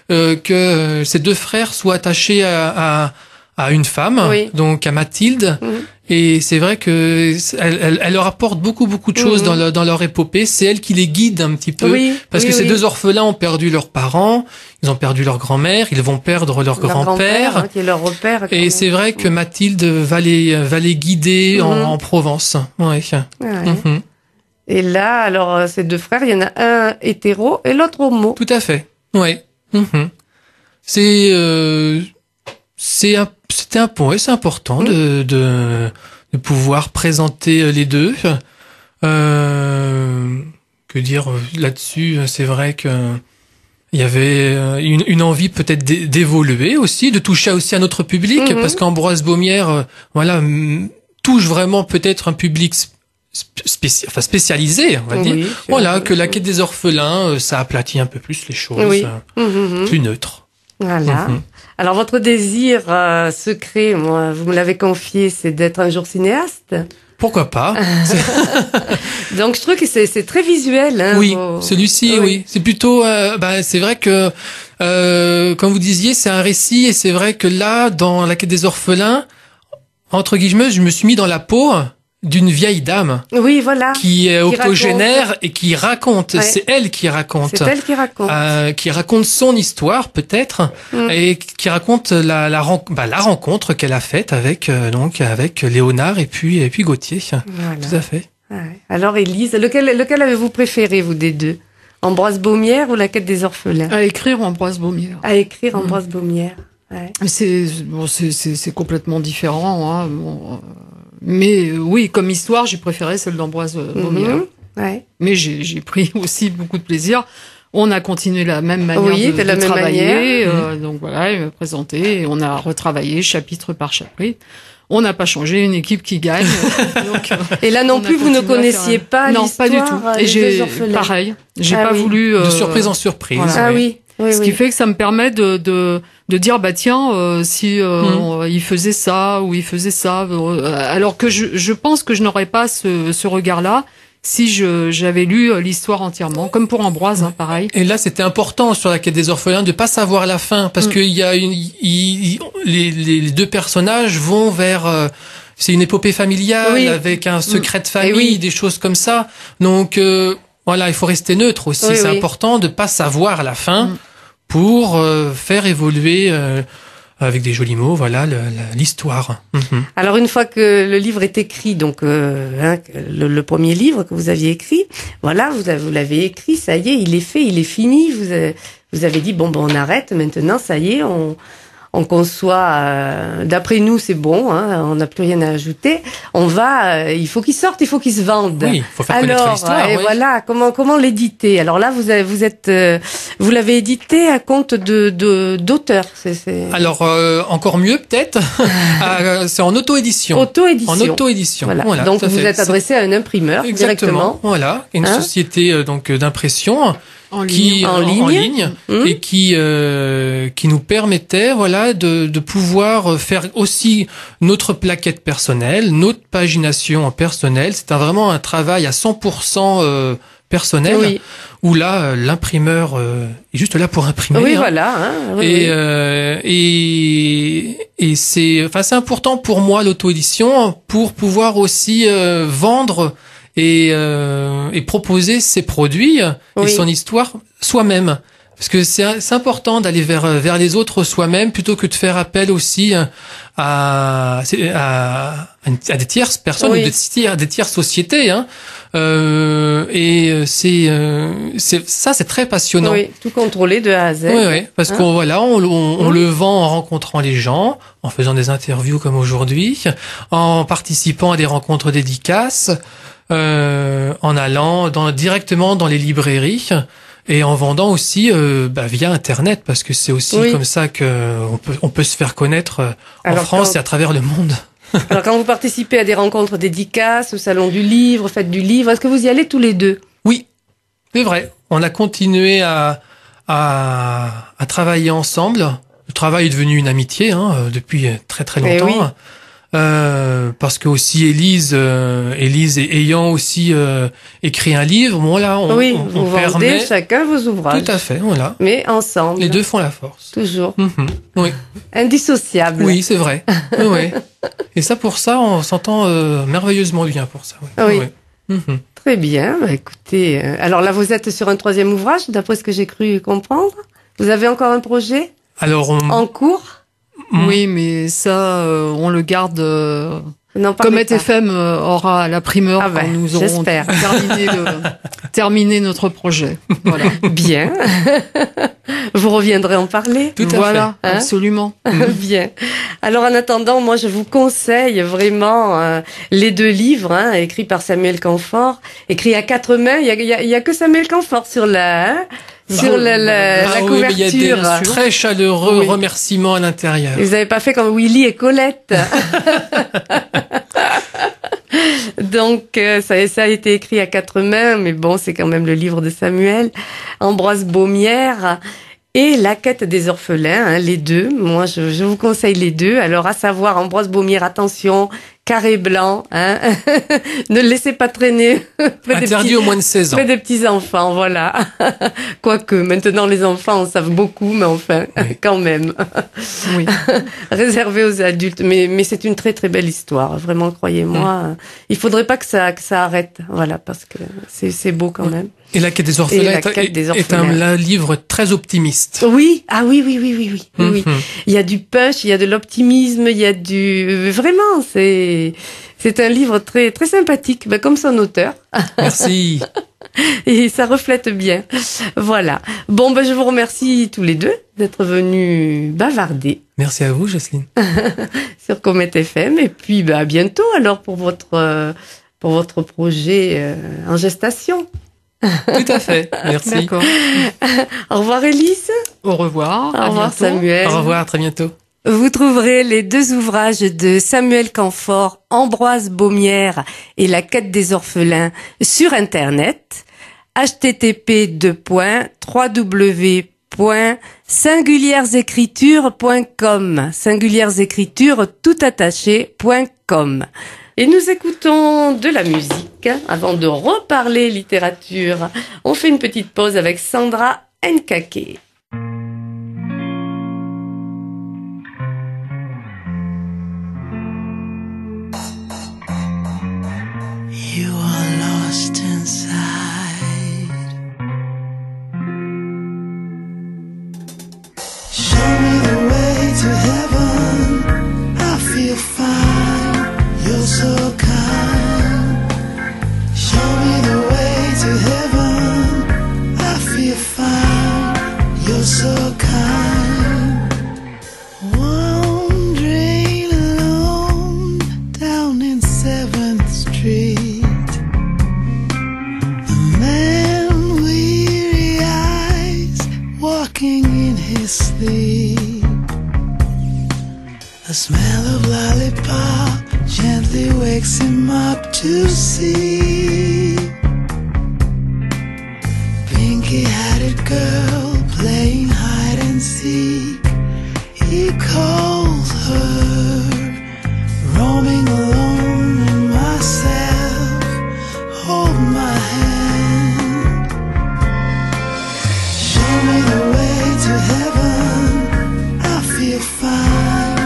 que ces deux frères soient attachés à à une femme, Oui. donc à Mathilde. Mhm. Et c'est vrai que elle leur apporte beaucoup de choses dans leur épopée. C'est elle qui les guide un petit peu. Oui, Parce oui, que ces oui. deux orphelins ont perdu leurs parents, ils ont perdu leur grand-mère, ils vont perdre leur grand-père. Hein, qui est leur repère. quand Et même. c'est vrai que Mathilde va les guider en Provence. Ouais. Ouais. Mhm. Et là, alors, ces deux frères, il y en a un hétéro et l'autre homo. Tout à fait. Ouais. Mhm. C'était un point, c'est important de pouvoir présenter les deux. Que dire là-dessus? C'est vrai que il y avait une envie peut-être d'évoluer aussi, de toucher aussi un autre public, parce qu'Ambroise Baumière, touche vraiment peut-être un public spécialisé, on va dire. Oui, Voilà, que la quête des orphelins, ça aplatit un peu plus les choses, Oui. Mhm. plus neutre. Voilà. Mhm. Alors, votre désir secret, moi, vous me l'avez confié, c'est d'être un jour cinéaste. Pourquoi pas? Donc, je trouve que c'est très visuel. Hein, Oui, celui-ci, oui. C'est plutôt, c'est vrai que, comme vous disiez, c'est un récit, et c'est vrai que là, dans la quête des orphelins, entre guillemets, je me suis mis dans la peau d'une vieille dame Oui, voilà. qui est octogénaire raconte. et qui raconte. Ouais. C'est elle qui raconte. C'est elle qui raconte. Qui raconte son histoire peut-être et qui raconte la rencontre qu'elle a faite avec avec Léonard et puis Gauthier. Voilà. Tout à fait. Ouais. Alors, Élise, lequel avez-vous préféré, vous, des deux? Ambroise Baumière ou la quête des orphelins? À écrire Ambroise Baumière. À écrire Ambroise Baumière. Ouais. C'est complètement différent. Hein. Mais oui, comme histoire, j'ai préféré celle d'Ambroise Baumière. Ouais. Mais j'ai pris aussi beaucoup de plaisir. On a continué la même manière Oui, de la même travailler. manière. Donc voilà, il m'a présenté et on a retravaillé chapitre par chapitre. On n'a pas changé, une équipe qui gagne. Donc, Et là non on a plus, vous ne continué à faire connaissiez pas Non, l'histoire pas du tout. Et des j'ai deux orphelins. pareil. J'ai Ah pas oui. voulu De surprise en surprise. voilà. Ah oui. Oui, Ce qui fait que ça me permet de dire bah tiens si il faisait ça ou il faisait ça alors que je pense que je n'aurais pas ce regard-là si j'avais lu l'histoire entièrement comme pour Ambroise hein, pareil. Et là, c'était important sur la quête des orphelins de pas savoir la fin, parce que il y a les deux personnages vont vers c'est une épopée familiale Oui. avec un secret de famille, oui. des choses comme ça. Donc voilà, il faut rester neutre aussi. Oui, c'est oui. important de pas savoir la fin pour faire évoluer avec des jolis mots, voilà, l'histoire. Mhm. Alors une fois que le livre est écrit, donc le premier livre que vous aviez écrit, voilà, vous l'avez écrit, ça y est, il est fait, il est fini. Vous avez dit bon on arrête maintenant, ça y est, on conçoit. D'après nous, c'est bon, hein, on n'a plus rien à ajouter. On va, il faut qu'il sorte, il faut qu'il se vende. Oui, il faut faire connaître l'histoire. Et oui. voilà, comment l'éditer? Alors là, vous l'avez édité à compte d'auteur. Alors encore mieux peut-être, c'est en auto-édition. Auto-édition. En auto-édition. Voilà. Donc tout à vous fait. êtes adressé à un imprimeur Exactement. directement. Voilà, une Hein société d'impression En qui ligne. En ligne. et qui nous permettait voilà de pouvoir faire aussi notre plaquette personnelle, notre pagination personnelle. C'est vraiment un travail à 100% personnel Oui. où là l'imprimeur est juste là pour imprimer. Oui, hein. voilà. Hein, oui, Et c'est important pour moi l'auto-édition pour pouvoir aussi vendre et proposer ses produits et Oui. son histoire soi-même. Parce que c'est important d'aller vers les autres soi-même plutôt que de faire appel aussi à des tierces personnes Oui. ou des tierces sociétés. Hein. C'est très passionnant. Oui, tout contrôlé de A à Z. Oui, parce Hein on le vend en rencontrant les gens, en faisant des interviews comme aujourd'hui, en participant à des rencontres dédicaces, en allant directement dans les librairies et en vendant aussi via Internet, parce que c'est aussi Oui. comme ça que on peut se faire connaître en Alors, France quand- et à travers le monde. Alors quand vous participez à des rencontres dédicaces, au salon du livre, fête du livre, est-ce que vous y allez tous les deux? Oui, c'est vrai. On a continué à travailler ensemble. Le travail est devenu une amitié depuis très très Eh longtemps. parce que aussi Élise ayant aussi écrit un livre, bon là, vous vendez permet chacun vos ouvrages. Tout à fait, voilà. Mais ensemble. Les deux font la force. Toujours. Oui. Indissociable. Oui, c'est vrai. Oui. Et ça, pour ça, on s'entend merveilleusement bien pour ça. Oui. Oui. Très bien. Bah, écoutez, alors là, vous êtes sur un 3e ouvrage, d'après ce que j'ai cru comprendre. Vous avez encore un projet Alors, en cours? Oui, mais ça, on le garde. Non, parlez Comet pas. FM aura la primeur quand nous aurons j'espère. terminé notre projet. Voilà. Bien. Vous reviendrez en parler. Tout à Voilà, fait. Hein? absolument. Bien. Alors en attendant, moi je vous conseille vraiment les 2 livres écrits par Samuel Camfort, écrits à 4 mains. Il y a que Samuel Camfort sur la la oui, couverture. mais il y a des très chaleureux remerciements à l'intérieur. Vous n'avez pas fait comme Willy et Colette. Donc ça a été écrit à 4 mains, mais bon, c'est quand même le livre de Samuel. Ambroise Baumière et La quête des orphelins, les deux. Moi, je vous conseille les deux. Alors, à savoir, Ambroise Baumière, attention, carré blanc, ne le laissez pas traîner. Interdit au moins de 16 ans. Près des petits enfants, voilà. Quoique, maintenant, les enfants en savent beaucoup, mais enfin, quand même. Oui. Réservé aux adultes. Mais c'est une très, très belle histoire. Vraiment, croyez-moi. Il faudrait pas que ça arrête. Voilà, parce que c'est beau quand même. Et La quête des orphelins est un livre très optimiste. Oui, oui. Il y a du punch, il y a de l'optimisme, il y a du... Vraiment, c'est un livre très, très sympathique, comme son auteur. Merci. Et ça reflète bien. Voilà. Bon, je vous remercie tous les deux d'être venus bavarder. Merci à vous, Jocelyne. Sur Comet FM. Et puis, à bientôt alors pour votre projet en gestation. Tout à fait. Merci. D'accord. Au revoir, Élise. Au revoir. Au revoir, Samuel. Au revoir, à très bientôt. Vous trouverez les 2 ouvrages de Samuel Camfort, Ambroise Baumière et La quête des orphelins sur Internet. http://singulièresécritures.com singulièresécritures.com. Et nous écoutons de la musique avant de reparler littérature. On fait une petite pause avec Sandra Nkake. You are lost inside. Show me the way to heaven. I feel fine. You're so kind. Show me the way to heaven. I feel fine. You're so kind. Wandering alone down in 7th Street. The man weary eyes walking in his sleep. The smell of lollipop gently wakes him up to see. Pinky-hatted girl playing hide and seek. He calls her, roaming alone in myself. Hold my hand. Show me the way to heaven. I feel fine.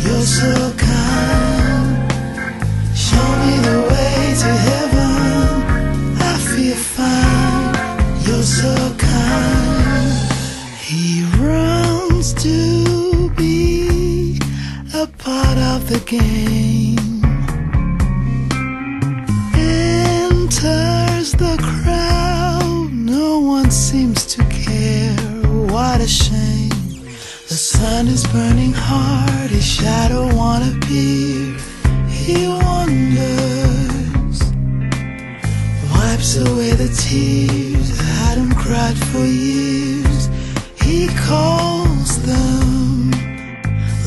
You're so kind. Show me the way to heaven. I feel fine. You're so kind. He runs to be a part of the game. Enters the crowd. No one seems to care. What a shame. The sun is burning hard. His shadow won't appear. He wonders, wipes away the tears, hadn't cried for years. He calls them,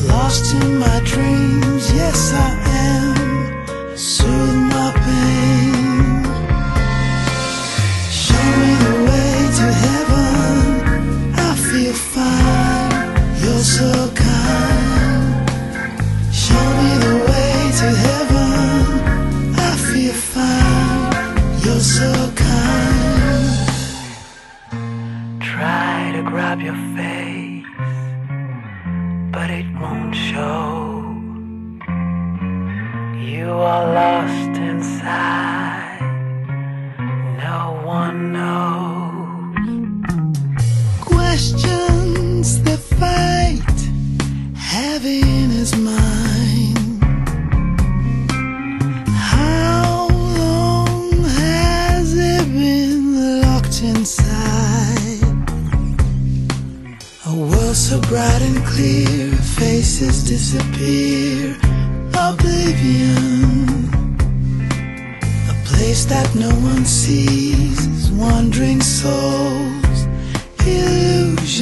lost in my dreams. Yes, I am, soothe my pain. Show me the way to heaven. I feel fine. You're so kind. Show me the way You are lost inside. No one knows. Questions that fight heavy in his mind. How long has it been locked inside? A world so bright and clear, faces disappear. Oblivion, a place that no one sees, wandering souls, illusion.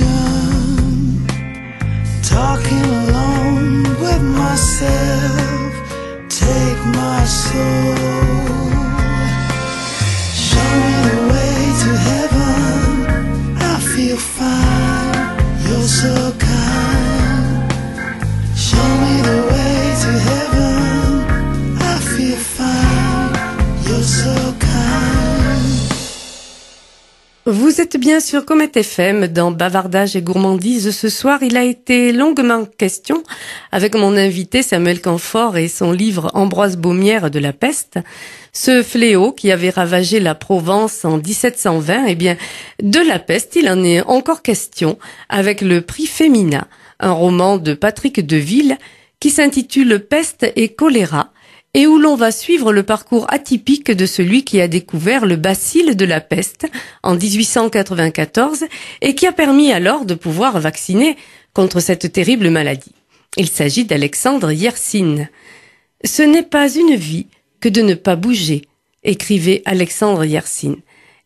Talking alone with myself, take my soul. Show me the way to heaven, I feel fine, you're so kind. Show me the way to heaven, I feel fine, you're so kind. Vous êtes bien sur Comet FM dans Bavardage et Gourmandise. Ce soir, il a été longuement question avec mon invité Samuel Camphor et son livre Ambroise Baumière de la peste. Ce fléau qui avait ravagé la Provence en 1720, eh bien, de la peste, il en est encore question avec le prix Femina, un roman de Patrick Deville qui s'intitule Peste et choléra et où l'on va suivre le parcours atypique de celui qui a découvert le bacille de la peste en 1894 et qui a permis alors de pouvoir vacciner contre cette terrible maladie. Il s'agit d'Alexandre Yersin. « Ce n'est pas une vie que de ne pas bouger », écrivait Alexandre Yersin.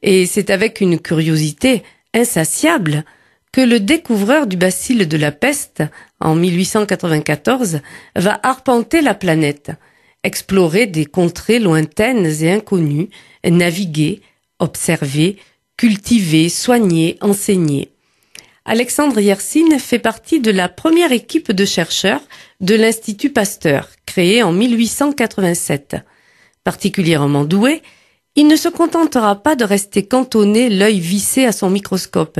Et c'est avec une curiosité insatiable que le découvreur du bacille de la peste, en 1894, va arpenter la planète, explorer des contrées lointaines et inconnues, naviguer, observer, cultiver, soigner, enseigner. Alexandre Yersin fait partie de la première équipe de chercheurs de l'Institut Pasteur, créé en 1887. Particulièrement doué, il ne se contentera pas de rester cantonné, l'œil vissé à son microscope.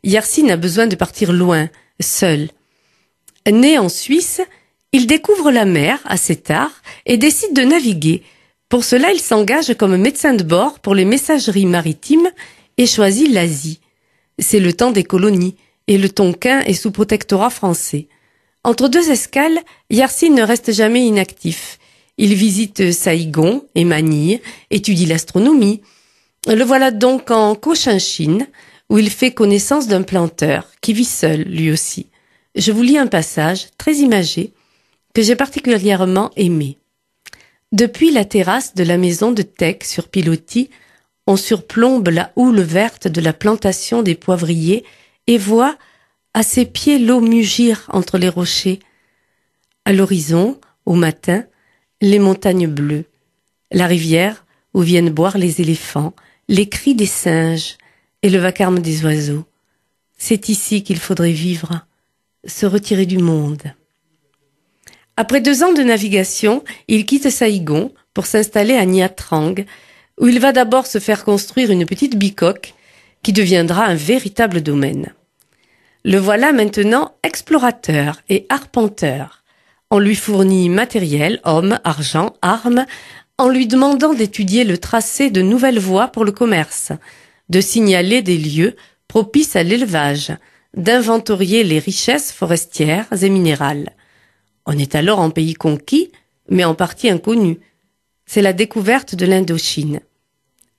Yersin a besoin de partir loin, seul. Né en Suisse, il découvre la mer assez tard et décide de naviguer. Pour cela, il s'engage comme médecin de bord pour les messageries maritimes et choisit l'Asie. C'est le temps des colonies et le Tonkin est sous protectorat français. Entre deux escales, Yersin ne reste jamais inactif. Il visite Saïgon et Manille, étudie l'astronomie. Le voilà donc en Cochinchine, où il fait connaissance d'un planteur qui vit seul, lui aussi. Je vous lis un passage très imagé que j'ai particulièrement aimé. Depuis la terrasse de la maison de Tech sur Pilotis, on surplombe la houle verte de la plantation des poivriers et voit à ses pieds l'eau mugir entre les rochers. À l'horizon, au matin, les montagnes bleues, la rivière où viennent boire les éléphants, les cris des singes et le vacarme des oiseaux. C'est ici qu'il faudrait vivre, se retirer du monde. Après 2 ans de navigation, il quitte Saïgon pour s'installer à Nha Trang, où il va d'abord se faire construire une petite bicoque qui deviendra un véritable domaine. Le voilà maintenant explorateur et arpenteur. On lui fournit matériel, hommes, argent, armes, en lui demandant d'étudier le tracé de nouvelles voies pour le commerce, de signaler des lieux propices à l'élevage, d'inventorier les richesses forestières et minérales. On est alors en pays conquis, mais en partie inconnu. C'est la découverte de l'Indochine.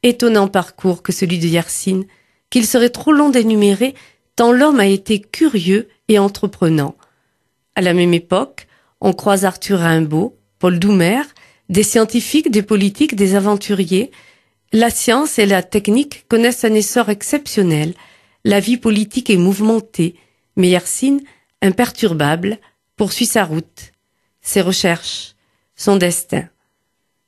Étonnant parcours que celui de Yersin, qu'il serait trop long d'énumérer, tant l'homme a été curieux et entreprenant. À la même époque, on croise Arthur Rimbaud, Paul Doumer, des scientifiques, des politiques, des aventuriers. La science et la technique connaissent un essor exceptionnel. La vie politique est mouvementée, mais Yersin, imperturbable, poursuit sa route, ses recherches, son destin.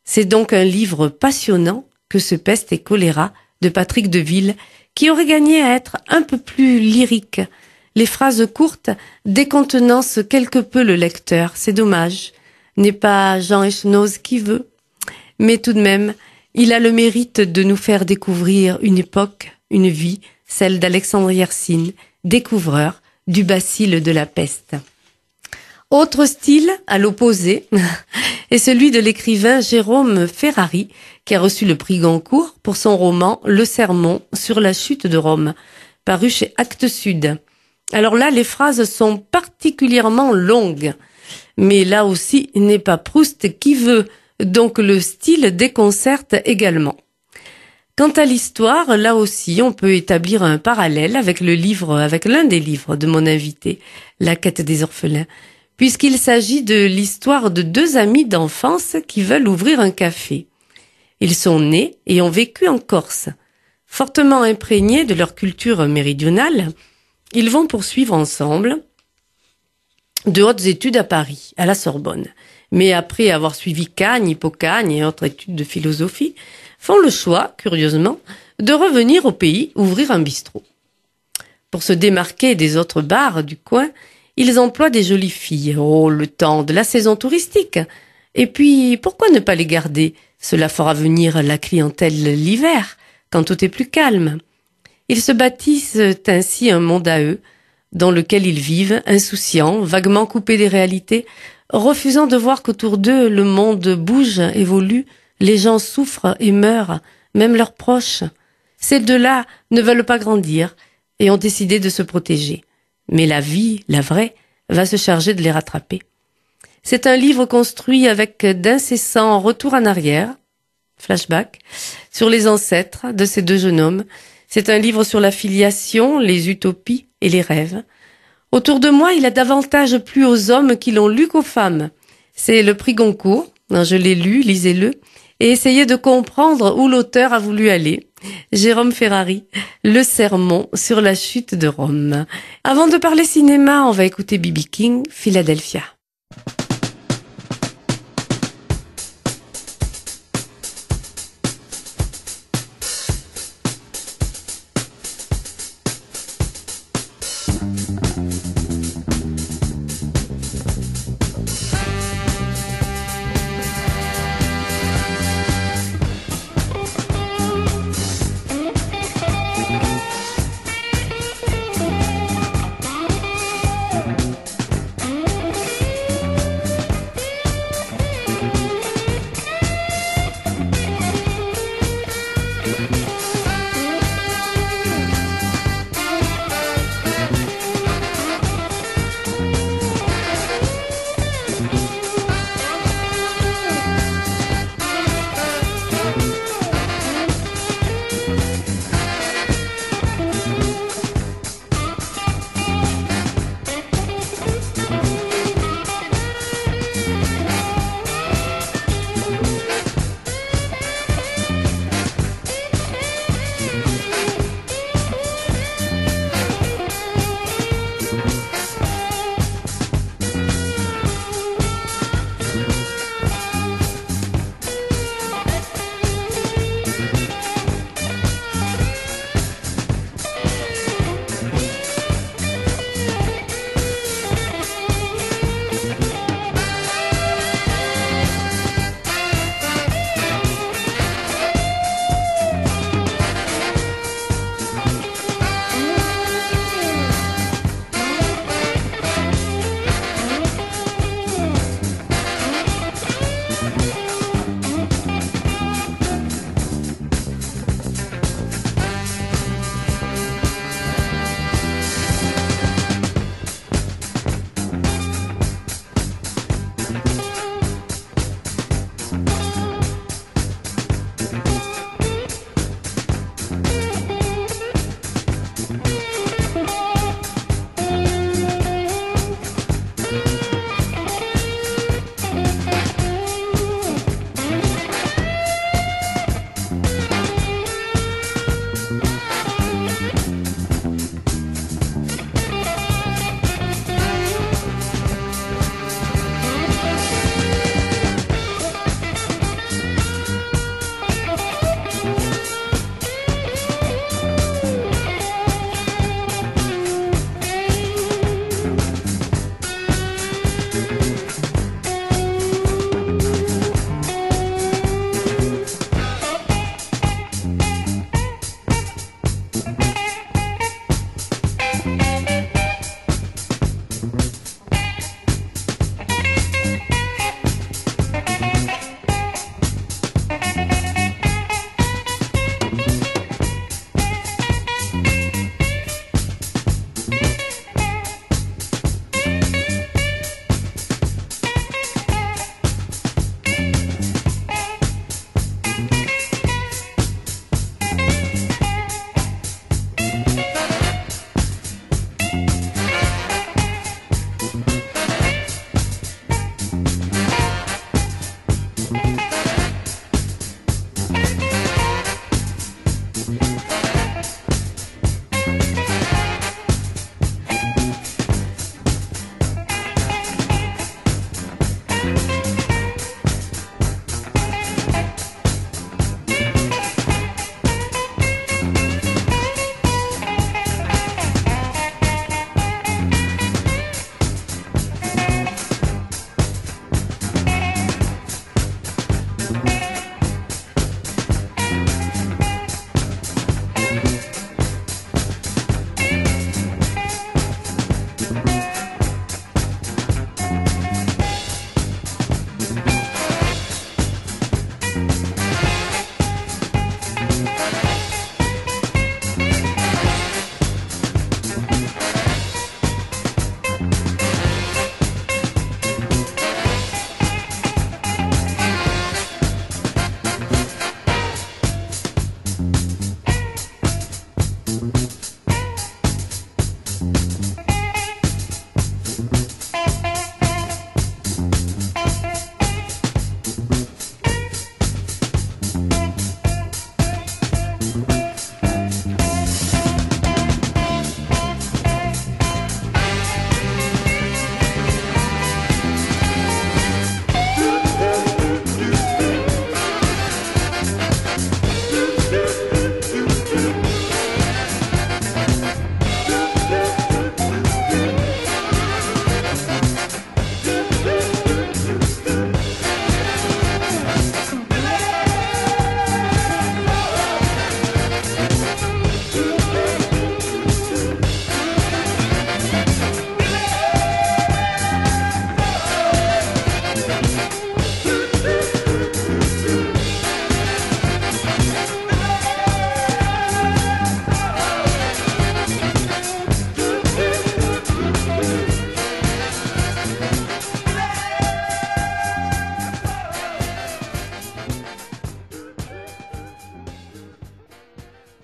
C'est donc un livre passionnant que ce Peste et choléra de Patrick Deville, qui aurait gagné à être un peu plus lyrique. Les phrases courtes décontenancent quelque peu le lecteur, c'est dommage. N'est pas Jean Echenoz qui veut. Mais tout de même, il a le mérite de nous faire découvrir une époque, une vie, celle d'Alexandre Yersin, découvreur du bacille de la peste. Autre style, à l'opposé, est celui de l'écrivain Jérôme Ferrari, qui a reçu le prix Goncourt pour son roman Le Sermon sur la chute de Rome, paru chez Actes Sud. Alors là, les phrases sont particulièrement longues, mais là aussi, n'est pas Proust qui veut, donc le style déconcerte également. Quant à l'histoire, là aussi, on peut établir un parallèle avec l'un des livres de mon invité, La quête des orphelins, puisqu'il s'agit de l'histoire de deux amis d'enfance qui veulent ouvrir un café. Ils sont nés et ont vécu en Corse. Fortement imprégnés de leur culture méridionale, ils vont poursuivre ensemble de hautes études à Paris, à la Sorbonne. Mais après avoir suivi Cagne, Hippocagne et autres études de philosophie, font le choix, curieusement, de revenir au pays ouvrir un bistrot. Pour se démarquer des autres bars du coin, ils emploient des jolies filles, le temps de la saison touristique. Et puis, pourquoi ne pas les garder? Cela fera venir la clientèle l'hiver, quand tout est plus calme. Ils se bâtissent ainsi un monde à eux, dans lequel ils vivent, insouciants, vaguement coupés des réalités, refusant de voir qu'autour d'eux le monde bouge, évolue, les gens souffrent et meurent, même leurs proches. Ces deux-là ne veulent pas grandir et ont décidé de se protéger. Mais la vie, la vraie, va se charger de les rattraper. C'est un livre construit avec d'incessants retours en arrière, flashback, sur les ancêtres de ces deux jeunes hommes. C'est un livre sur la filiation, les utopies et les rêves. Autour de moi, il a davantage plu aux hommes qui l'ont lu qu'aux femmes. C'est le prix Goncourt, je l'ai lu, lisez-le, et essayez de comprendre où l'auteur a voulu aller. Jérôme Ferrari, Le Sermon sur la chute de Rome. Avant de parler cinéma, on va écouter B.B. King, Philadelphia.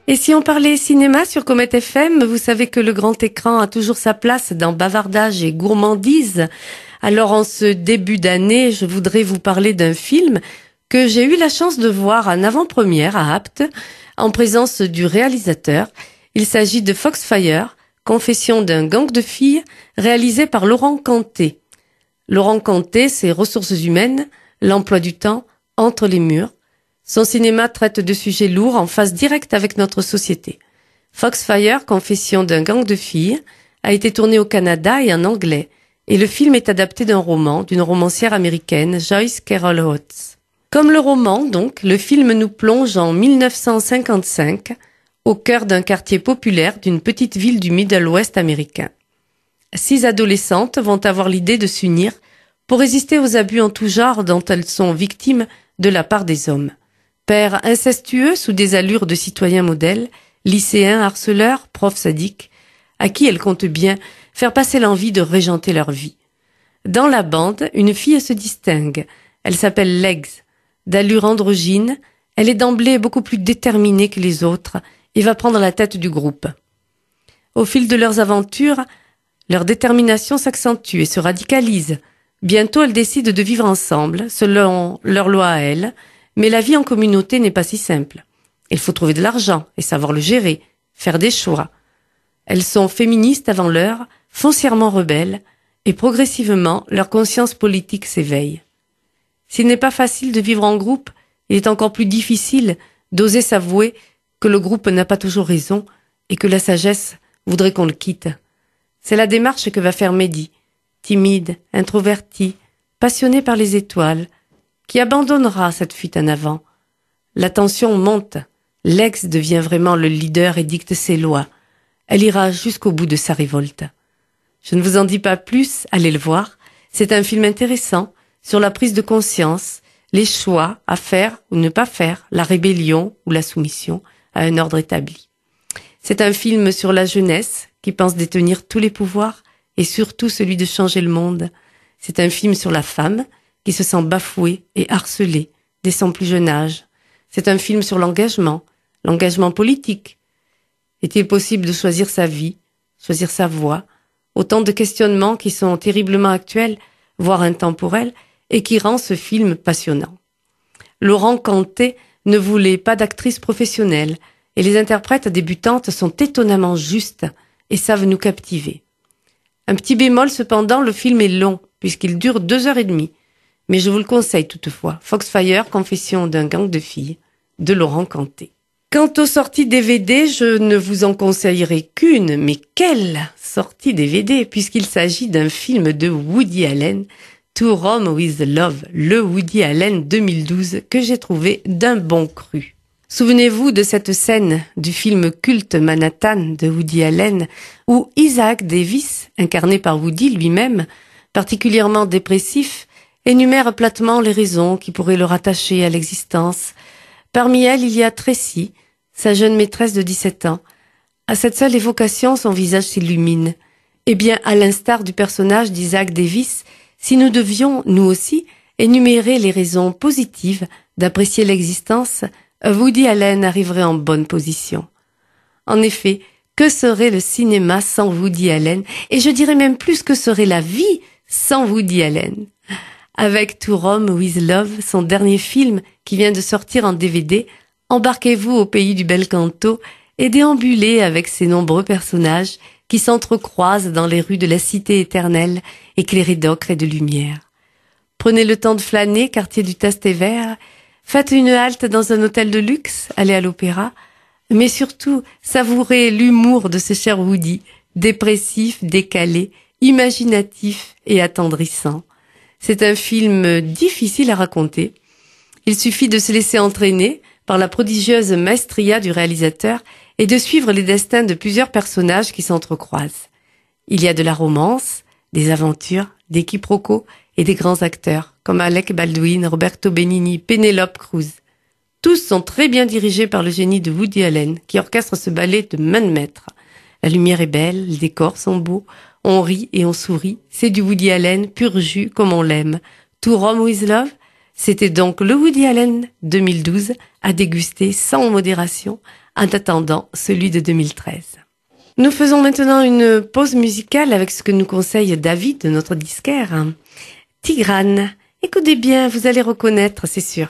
Et si on parlait cinéma sur Comet FM, vous savez que le grand écran a toujours sa place dans bavardage et gourmandise. Alors en ce début d'année, je voudrais vous parler d'un film que j'ai eu la chance de voir en avant-première à Apt, en présence du réalisateur. Il s'agit de Foxfire, Confession d'un gang de filles, réalisé par Laurent Canté. Laurent Canté, c'est ressources humaines, l'emploi du temps, entre les murs. Son cinéma traite de sujets lourds en phase directe avec notre société. Foxfire, Confession d'un gang de filles, a été tourné au Canada et en anglais, et le film est adapté d'un roman d'une romancière américaine, Joyce Carol Oates. Comme le roman, donc, le film nous plonge en 1955, au cœur d'un quartier populaire d'une petite ville du Middle West américain. 6 adolescentes vont avoir l'idée de s'unir pour résister aux abus en tout genre dont elles sont victimes de la part des hommes. Pères incestueux sous des allures de citoyens modèles, lycéens harceleurs, profs sadiques, à qui elles comptent bien faire passer l'envie de régenter leur vie. Dans la bande, une fille se distingue. Elle s'appelle Legs. D'allure androgyne, elle est d'emblée beaucoup plus déterminée que les autres et va prendre la tête du groupe. Au fil de leurs aventures, leur détermination s'accentue et se radicalise. Bientôt, elles décident de vivre ensemble, selon leurs lois à elles, mais la vie en communauté n'est pas si simple. Il faut trouver de l'argent et savoir le gérer, faire des choix. Elles sont féministes avant l'heure, foncièrement rebelles, et progressivement, leur conscience politique s'éveille. S'il n'est pas facile de vivre en groupe, il est encore plus difficile d'oser s'avouer que le groupe n'a pas toujours raison et que la sagesse voudrait qu'on le quitte. C'est la démarche que va faire Mehdi, timide, introverti, passionné par les étoiles, qui abandonnera cette fuite en avant. La tension monte. Lex devient vraiment le leader et dicte ses lois. Elle ira jusqu'au bout de sa révolte. Je ne vous en dis pas plus, allez le voir. C'est un film intéressant sur la prise de conscience, les choix à faire ou ne pas faire, la rébellion ou la soumission à un ordre établi. C'est un film sur la jeunesse qui pense détenir tous les pouvoirs et surtout celui de changer le monde. C'est un film sur la femme qui se sent bafouée et harcelée dès son plus jeune âge. C'est un film sur l'engagement politique. Est-il possible de choisir sa vie, choisir sa voie? Autant de questionnements qui sont terriblement actuels, voire intemporels, et qui rend ce film passionnant. Laurent Canté ne voulait pas d'actrice professionnelle, et les interprètes débutantes sont étonnamment justes et savent nous captiver. Un petit bémol cependant, le film est long, puisqu'il dure 2h30. Mais je vous le conseille toutefois, Foxfire, Confession d'un gang de filles, de Laurent Canté. Quant aux sorties DVD, je ne vous en conseillerai qu'une, mais quelle sortie DVD, puisqu'il s'agit d'un film de Woody Allen, To Rome with Love, le Woody Allen 2012 que j'ai trouvé d'un bon cru. Souvenez-vous de cette scène du film culte Manhattan de Woody Allen où Isaac Davis, incarné par Woody lui-même, particulièrement dépressif, énumère platement les raisons qui pourraient le rattacher à l'existence. Parmi elles, il y a Tracy, sa jeune maîtresse de 17 ans. À cette seule évocation, son visage s'illumine. Eh bien, à l'instar du personnage d'Isaac Davis, si nous devions, nous aussi, énumérer les raisons positives d'apprécier l'existence, Woody Allen arriverait en bonne position. En effet, que serait le cinéma sans Woody Allen? Et je dirais même plus que serait la vie sans Woody Allen. Avec To Rome with Love, son dernier film qui vient de sortir en DVD, embarquez-vous au pays du bel canto et déambulez avec ses nombreux personnages qui s'entrecroisent dans les rues de la cité éternelle, éclairées d'ocre et de lumière. Prenez le temps de flâner, quartier du Trastevere, faites une halte dans un hôtel de luxe, allez à l'opéra, mais surtout, savourez l'humour de ce cher Woody, dépressif, décalé, imaginatif et attendrissant. C'est un film difficile à raconter. Il suffit de se laisser entraîner par la prodigieuse maestria du réalisateur et de suivre les destins de plusieurs personnages qui s'entrecroisent. Il y a de la romance, des aventures, des quiproquos et des grands acteurs comme Alec Baldwin, Roberto Benigni, Penélope Cruz. Tous sont très bien dirigés par le génie de Woody Allen qui orchestre ce ballet de main de maître. La lumière est belle, les décors sont beaux, on rit et on sourit. C'est du Woody Allen pur jus comme on l'aime. To Rome with Love, c'était donc le Woody Allen 2012 à déguster sans modération en attendant celui de 2013. Nous faisons maintenant une pause musicale avec ce que nous conseille David, notre disquaire. Tigrane, écoutez bien, vous allez reconnaître, c'est sûr.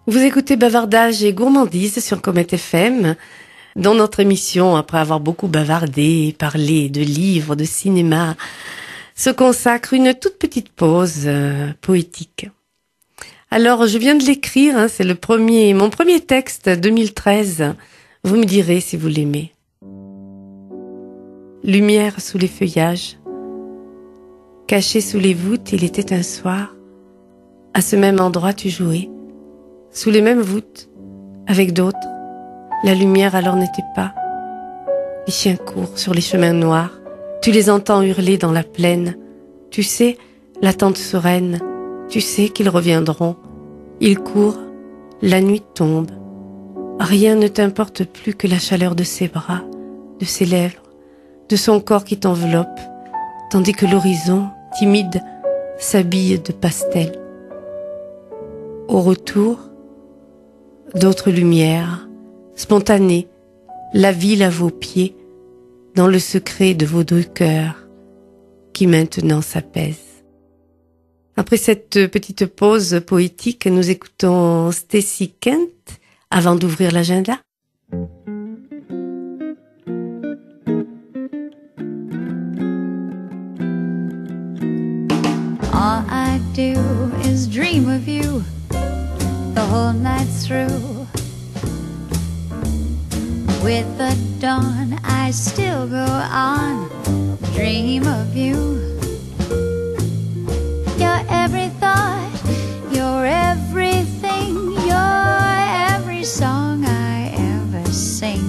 Vous écoutez Bavardage et Gourmandise sur Comet FM. Dans notre émission, après avoir beaucoup bavardé, parlé de livres, de cinéma, se consacre une toute petite pause poétique. Alors, je viens de l'écrire, hein, c'est mon premier texte 2013. Vous me direz si vous l'aimez. Lumière sous les feuillages. Caché sous les voûtes, il était un soir. À ce même endroit, tu jouais. Sous les mêmes voûtes, avec d'autres. La lumière alors n'était pas. Les chiens courent sur les chemins noirs. Tu les entends hurler dans la plaine. Tu sais, l'attente sereine. Tu sais qu'ils reviendront. Ils courent. La nuit tombe. Rien ne t'importe plus que la chaleur de ses bras, de ses lèvres, de son corps qui t'enveloppe, tandis que l'horizon, timide, s'habille de pastel. Au retour, d'autres lumières, spontanées, la ville à vos pieds, dans le secret de vos deux cœurs, qui maintenant s'apaisent. Après cette petite pause poétique, nous écoutons Stacy Kent avant d'ouvrir l'agenda. All I do is dream of you the whole night through. With the dawn, I still go on, dream of you. You're every thought, you're everything, you're every song I ever sing.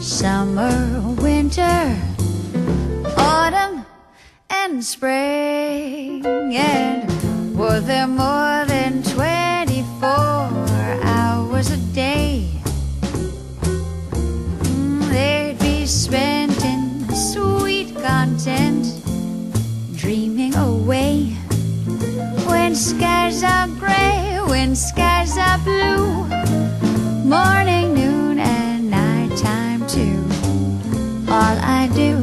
Summer, winter, autumn, and spring. And were there more than 24 hours a day? They'd be spent in sweet content, dreaming away. When skies are gray, when skies are blue, morning, noon, and nighttime too. All I do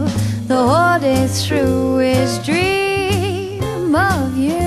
the whole day through is dream of you.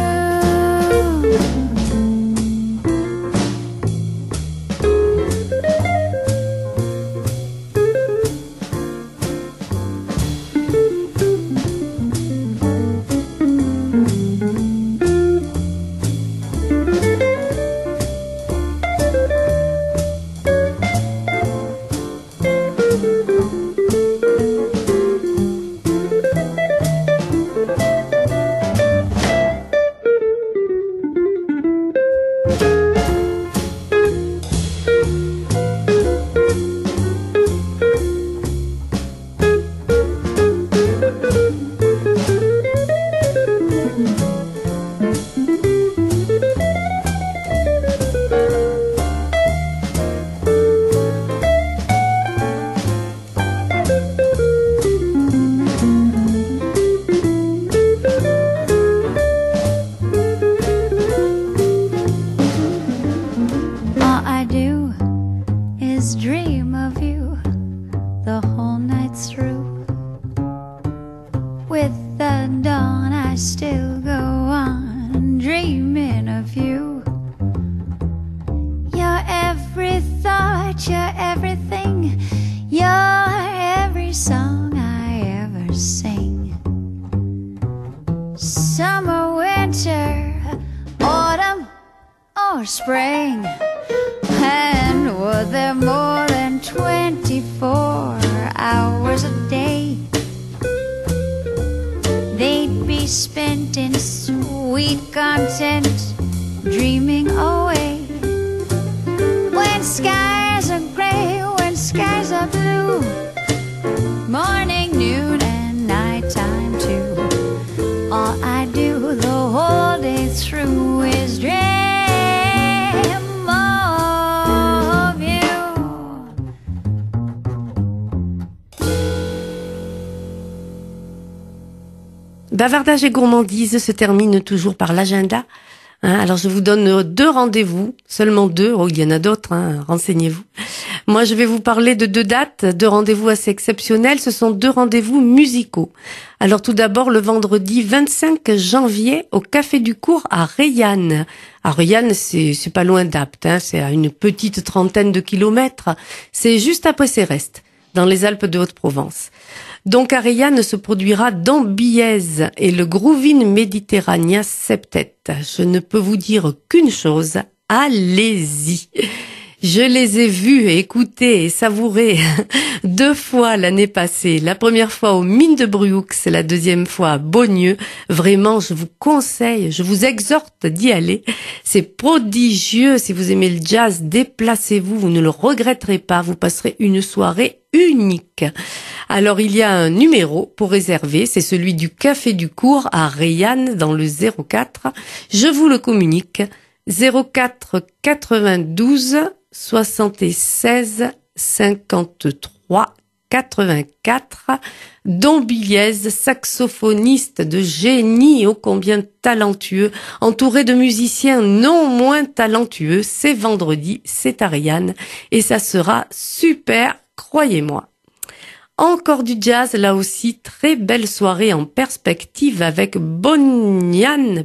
Spring, and were there more than 24 hours a day? They'd be spent in sweet content, dreaming away. When skies are gray, when skies are blue, morning, noon, and nighttime too. All I do the whole day through is dream. Bavardage et gourmandise se termine toujours par l'agenda Alors je vous donne 2 rendez-vous, seulement 2. Oh, il y en a d'autres, renseignez-vous. Moi, je vais vous parler de 2 dates, 2 rendez-vous assez exceptionnels. Ce sont 2 rendez-vous musicaux. Alors tout d'abord, le vendredi 25 janvier au Café du Cours à Reillanne. À Reillanne, c'est pas loin d'Apt, c'est à une petite trentaine de kilomètres. C'est juste après Céreste, dans les Alpes de Haute-Provence. Donc à Reillanne se produira Dambiez et le Groovin Mediterrania Septet. Je ne peux vous dire qu'une chose, allez-y. Je les ai vus, écoutés et savourés 2 fois l'année passée. La première fois aux Mines de Bruux, la deuxième fois à Beaunieu. Vraiment, je vous conseille, je vous exhorte d'y aller. C'est prodigieux. Si vous aimez le jazz, déplacez-vous, vous ne le regretterez pas. Vous passerez une soirée unique. Alors, il y a un numéro pour réserver. C'est celui du Café du Cours à Reillanne dans le 04. Je vous le communique. 04 92 76 53 84. Dambiez, saxophoniste de génie ô combien talentueux, entouré de musiciens non moins talentueux. C'est vendredi, c'est à Reillanne et ça sera super, croyez-moi. Encore du jazz, là aussi, très belle soirée en perspective avec Bonjan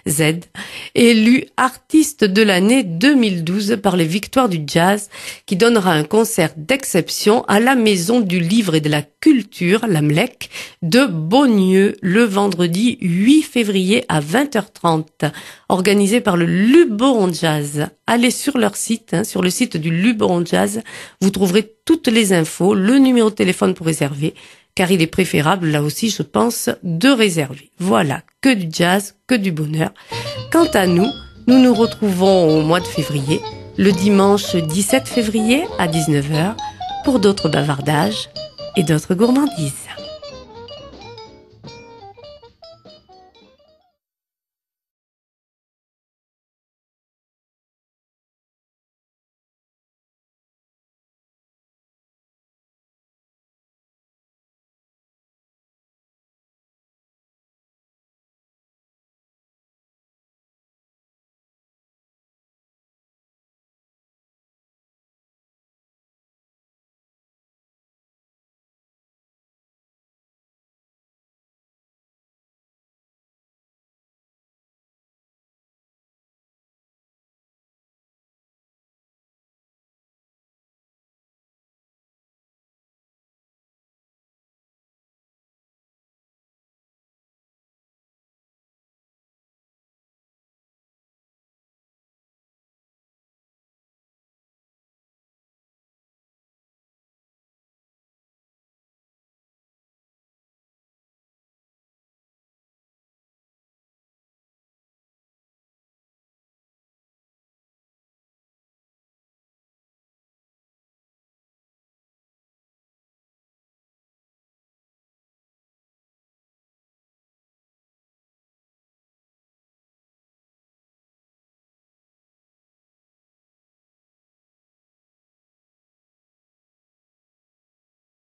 Z, élu artiste de l'année 2012 par les Victoires du Jazz, qui donnera un concert d'exception à la Maison du Livre et de la Culture, la MLEC, de Beaunieu, le vendredi 8 février à 20h30, organisé par le Luberon Jazz. Allez sur leur site, sur le site du Luberon Jazz, vous trouverez toutes les infos, le numéro de téléphone pour réserver, car il est préférable, là aussi, je pense, de réserver. Voilà, que du jazz, que du bonheur. Quant à nous, nous nous retrouvons au mois de février, le dimanche 17 février à 19h, pour d'autres bavardages et d'autres gourmandises.